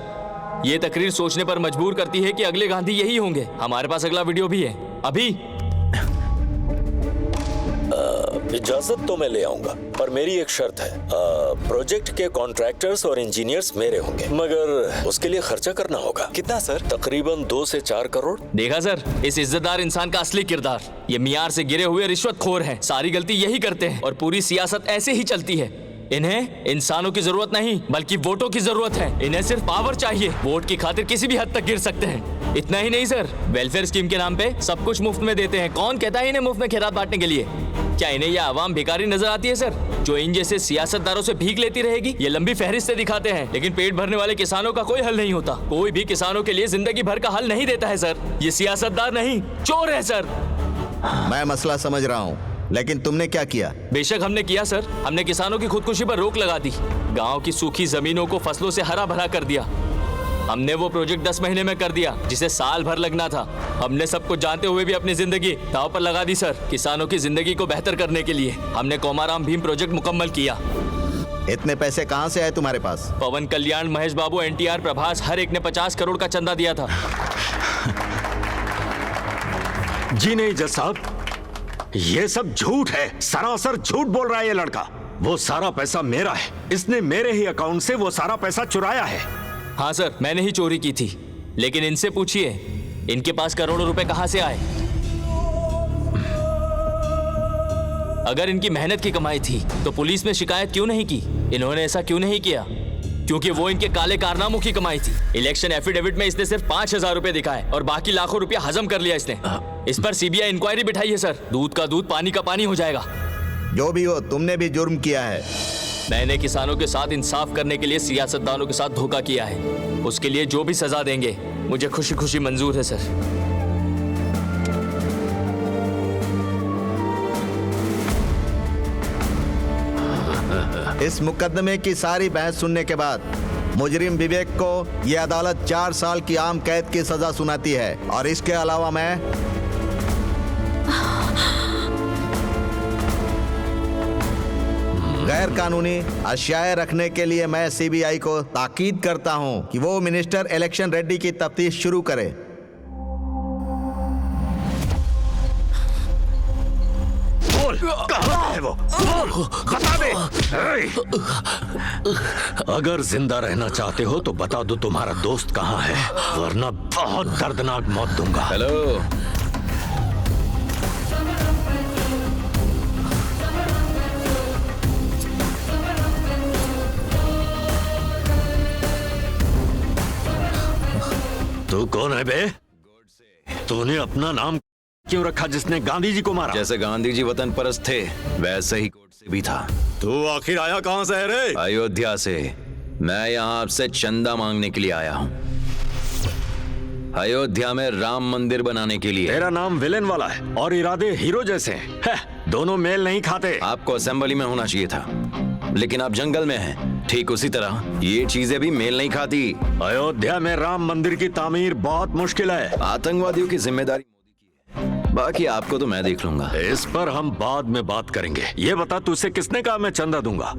ये तकरीर सोचने पर मजबूर करती है कि अगले गांधी यही होंगे। हमारे पास अगला वीडियो भी है अभी। इजाजत तो मैं ले आऊंगा, पर मेरी एक शर्त है। प्रोजेक्ट के कॉन्ट्रैक्टर्स और इंजीनियर्स मेरे होंगे, मगर उसके लिए खर्चा करना होगा। कितना सर? तकरीबन 2 से 4 करोड़। देखा सर, इस इज्जतदार इंसान का असली किरदार। ये मियार से गिरे हुए रिश्वतखोर हैं। सारी गलती यही करते हैं और पूरी सियासत ऐसे ही चलती है। इन्हें इंसानों की जरूरत नहीं बल्कि वोटों की जरूरत है। इन्हें सिर्फ पावर चाहिए। वोट की खातिर किसी भी हद तक गिर सकते हैं। इतना ही नहीं सर, वेलफेयर स्कीम के नाम पे सब कुछ मुफ्त में देते हैं। कौन कहता है इन्हें मुफ्त में खैरात बांटने के लिए? क्या इन्हें यह आवाम भिखारी नजर आती है सर, जो इन जैसे सियासतदारों से भीख लेती रहेगी? ये लंबी फहरिस्तें दिखाते हैं, लेकिन पेट भरने वाले किसानों का कोई हल नहीं होता। कोई भी किसानों के लिए जिंदगी भर का हल नहीं देता है सर। ये सियासतदार नहीं, चोर है सर। मैं मसला समझ रहा हूँ, लेकिन तुमने क्या किया? बेशक हमने किया सर। हमने किसानों की खुदकुशी पर रोक लगा दी। गांव की सूखी जमीनों को फसलों से हरा भरा कर दिया। हमने वो प्रोजेक्ट 10 महीने में कर दिया जिसे साल भर लगना था। हमने सब कुछ जानते हुए भी अपनी जिंदगी दांव पर लगा दी सर, किसानों की जिंदगी को बेहतर करने के लिए। हमने कोमाराम भीम प्रोजेक्ट मुकम्मल किया। इतने पैसे कहाँ से आए तुम्हारे पास? पवन कल्याण, महेश बाबू, NTR, प्रभास, हर एक ने 50 करोड़ का चंदा दिया था। जी नहीं जज साहब, ये सब झूठ है, सरासर झूठ बोल रहा है ये लड़का। वो सारा पैसा मेरा है। इसने मेरे ही अकाउंट से वो सारा पैसा चुराया है। हाँ सर, मैंने ही चोरी की थी, लेकिन इनसे पूछिए इनके पास करोड़ों रुपए कहां से आए। अगर इनकी मेहनत की कमाई थी तो पुलिस में शिकायत क्यों नहीं की? इन्होंने ऐसा क्यों नहीं किया? क्योंकि वो इनके काले कारनामों की कमाई थी। इलेक्शन एफिडेविट में इसने सिर्फ 5,000 रुपए दिखाए और बाकी लाखों रुपया हजम कर लिया इसने। इस पर CBI इंक्वायरी बिठाई है सर। दूध का दूध, पानी का पानी हो जाएगा। जो भी हो, तुमने भी जुर्म किया है। मैंने किसानों के साथ इंसाफ करने के लिए सियासतदानों के साथ धोखा किया है। उसके लिए जो भी सजा देंगे मुझे खुशी खुशी मंजूर है सर। इस मुकदमे की सारी बहस सुनने के बाद मुजरिम विवेक को यह अदालत 4 साल की आम कैद की सजा सुनाती है और इसके अलावा मैं गैर कानूनी अशियाएं रखने के लिए मैं CBI को ताकीद करता हूं कि वो मिनिस्टर इलेक्शन रेड्डी की तफ्तीश शुरू करे। बोल, कहाँ है वो? बोल, बता दे। अगर जिंदा रहना चाहते हो तो बता दो तुम्हारा दोस्त कहाँ है, वरना बहुत दर्दनाक मौत दूंगा। हेलो, तू कौन है बे? तूने अपना नाम क्यों रखा जिसने गांधी जी को मारा? जैसे गांधी जी वतन परस्त थे वैसे ही कोर्ट से भी था। तू आखिर आया कहां से है रे? अयोध्या से। मैं यहाँ आपसे चंदा मांगने के लिए आया हूँ, अयोध्या में राम मंदिर बनाने के लिए। तेरा नाम विलेन वाला है और इरादे हीरो जैसे हैं। दोनों मेल नहीं खाते। आपको असेंबली में होना चाहिए था, लेकिन आप जंगल में हैं। ठीक उसी तरह ये चीजें भी मेल नहीं खाती। अयोध्या में राम मंदिर की तामीर बहुत मुश्किल है। आतंकवादियों की जिम्मेदारी मोदी की है, बाकी आपको तो मैं देख लूंगा। इस पर हम बाद में बात करेंगे। ये बता तुझसे किसने कहा मैं चंदा दूंगा?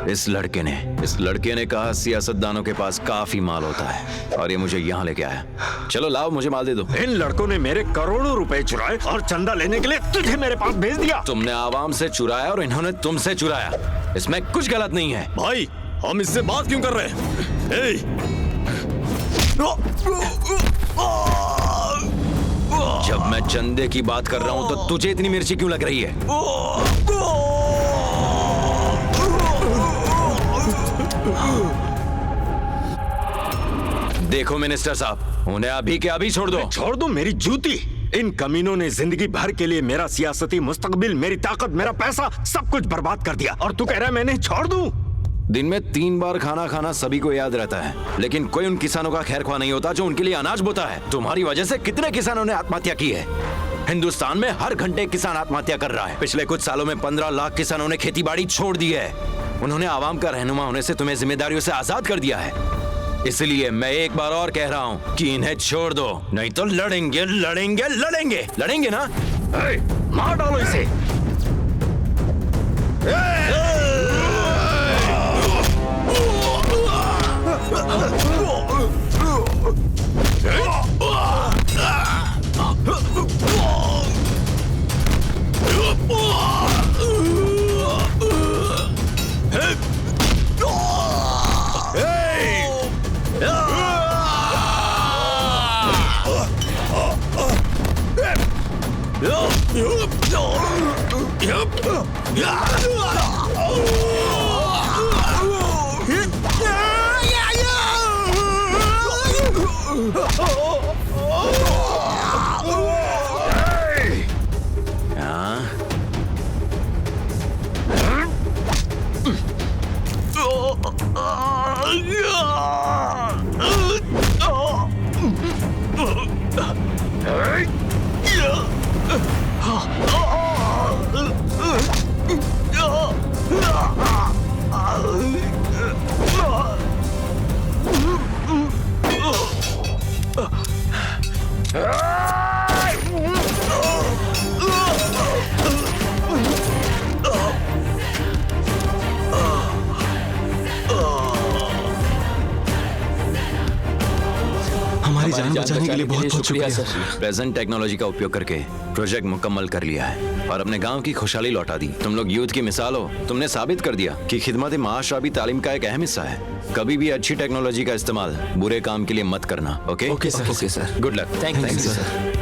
इस लड़के ने कहा सियासतदानों के पास काफी माल होता है और ये मुझे यहाँ लेके आया। चलो लाओ, मुझे माल दे दो। इन लड़कों ने मेरे करोड़ों रुपए चुराए और चंदा लेने के लिए तुझे मेरे पास भेज दिया। तुमने आवाम से चुराया और इन्होंने तुमसे चुराया, इसमें कुछ गलत नहीं है। भाई हम इससे बात क्यों कर रहे हैं? जब मैं चंदे की बात कर रहा हूँ तो तुझे इतनी मिर्ची क्यों लग रही है? देखो मिनिस्टर साहब, उन्हें अभी के अभी छोड़ दो। छोड़ दो मेरी जूती। इन कमीनों ने जिंदगी भर के लिए मेरा सियासती मुस्तकबिल, मेरी ताकत, मेरा पैसा सब कुछ बर्बाद कर दिया और तू कह रहा है मैंने छोड़ दूं? दिन में 3 बार खाना खाना सभी को याद रहता है, लेकिन कोई उन किसानों का खैर ख्वाह नहीं होता जो उनके लिए अनाज बोता है। तुम्हारी वजह से कितने किसानों ने आत्महत्या की है? हिंदुस्तान में हर घंटे किसान आत्महत्या कर रहा है। पिछले कुछ सालों में 15 लाख किसानों ने खेती बाड़ी छोड़ दी है। उन्होंने आवाम का रहनुमा होने से तुम्हें जिम्मेदारियों से आजाद कर दिया है। इसलिए मैं एक बार और कह रहा हूँ कि इन्हें छोड़ दो, नहीं तो लड़ेंगे लड़ेंगे लड़ेंगे लड़ेंगे ना। मार डालो इसे। हमारी जान बचाने के लिए बहुत बहुत शुक्रिया सर। प्रेजेंट टेक्नोलॉजी का उपयोग करके प्रोजेक्ट मुकम्मल कर लिया है और अपने गांव की खुशहाली लौटा दी। तुम लोग यूथ की मिसाल हो। तुमने साबित कर दिया कि खिदमत माशरा भी तालीम का एक अहम हिस्सा है। कभी भी अच्छी टेक्नोलॉजी का इस्तेमाल बुरे काम के लिए मत करना। Okay okay sir. Good luck. Thank you sir.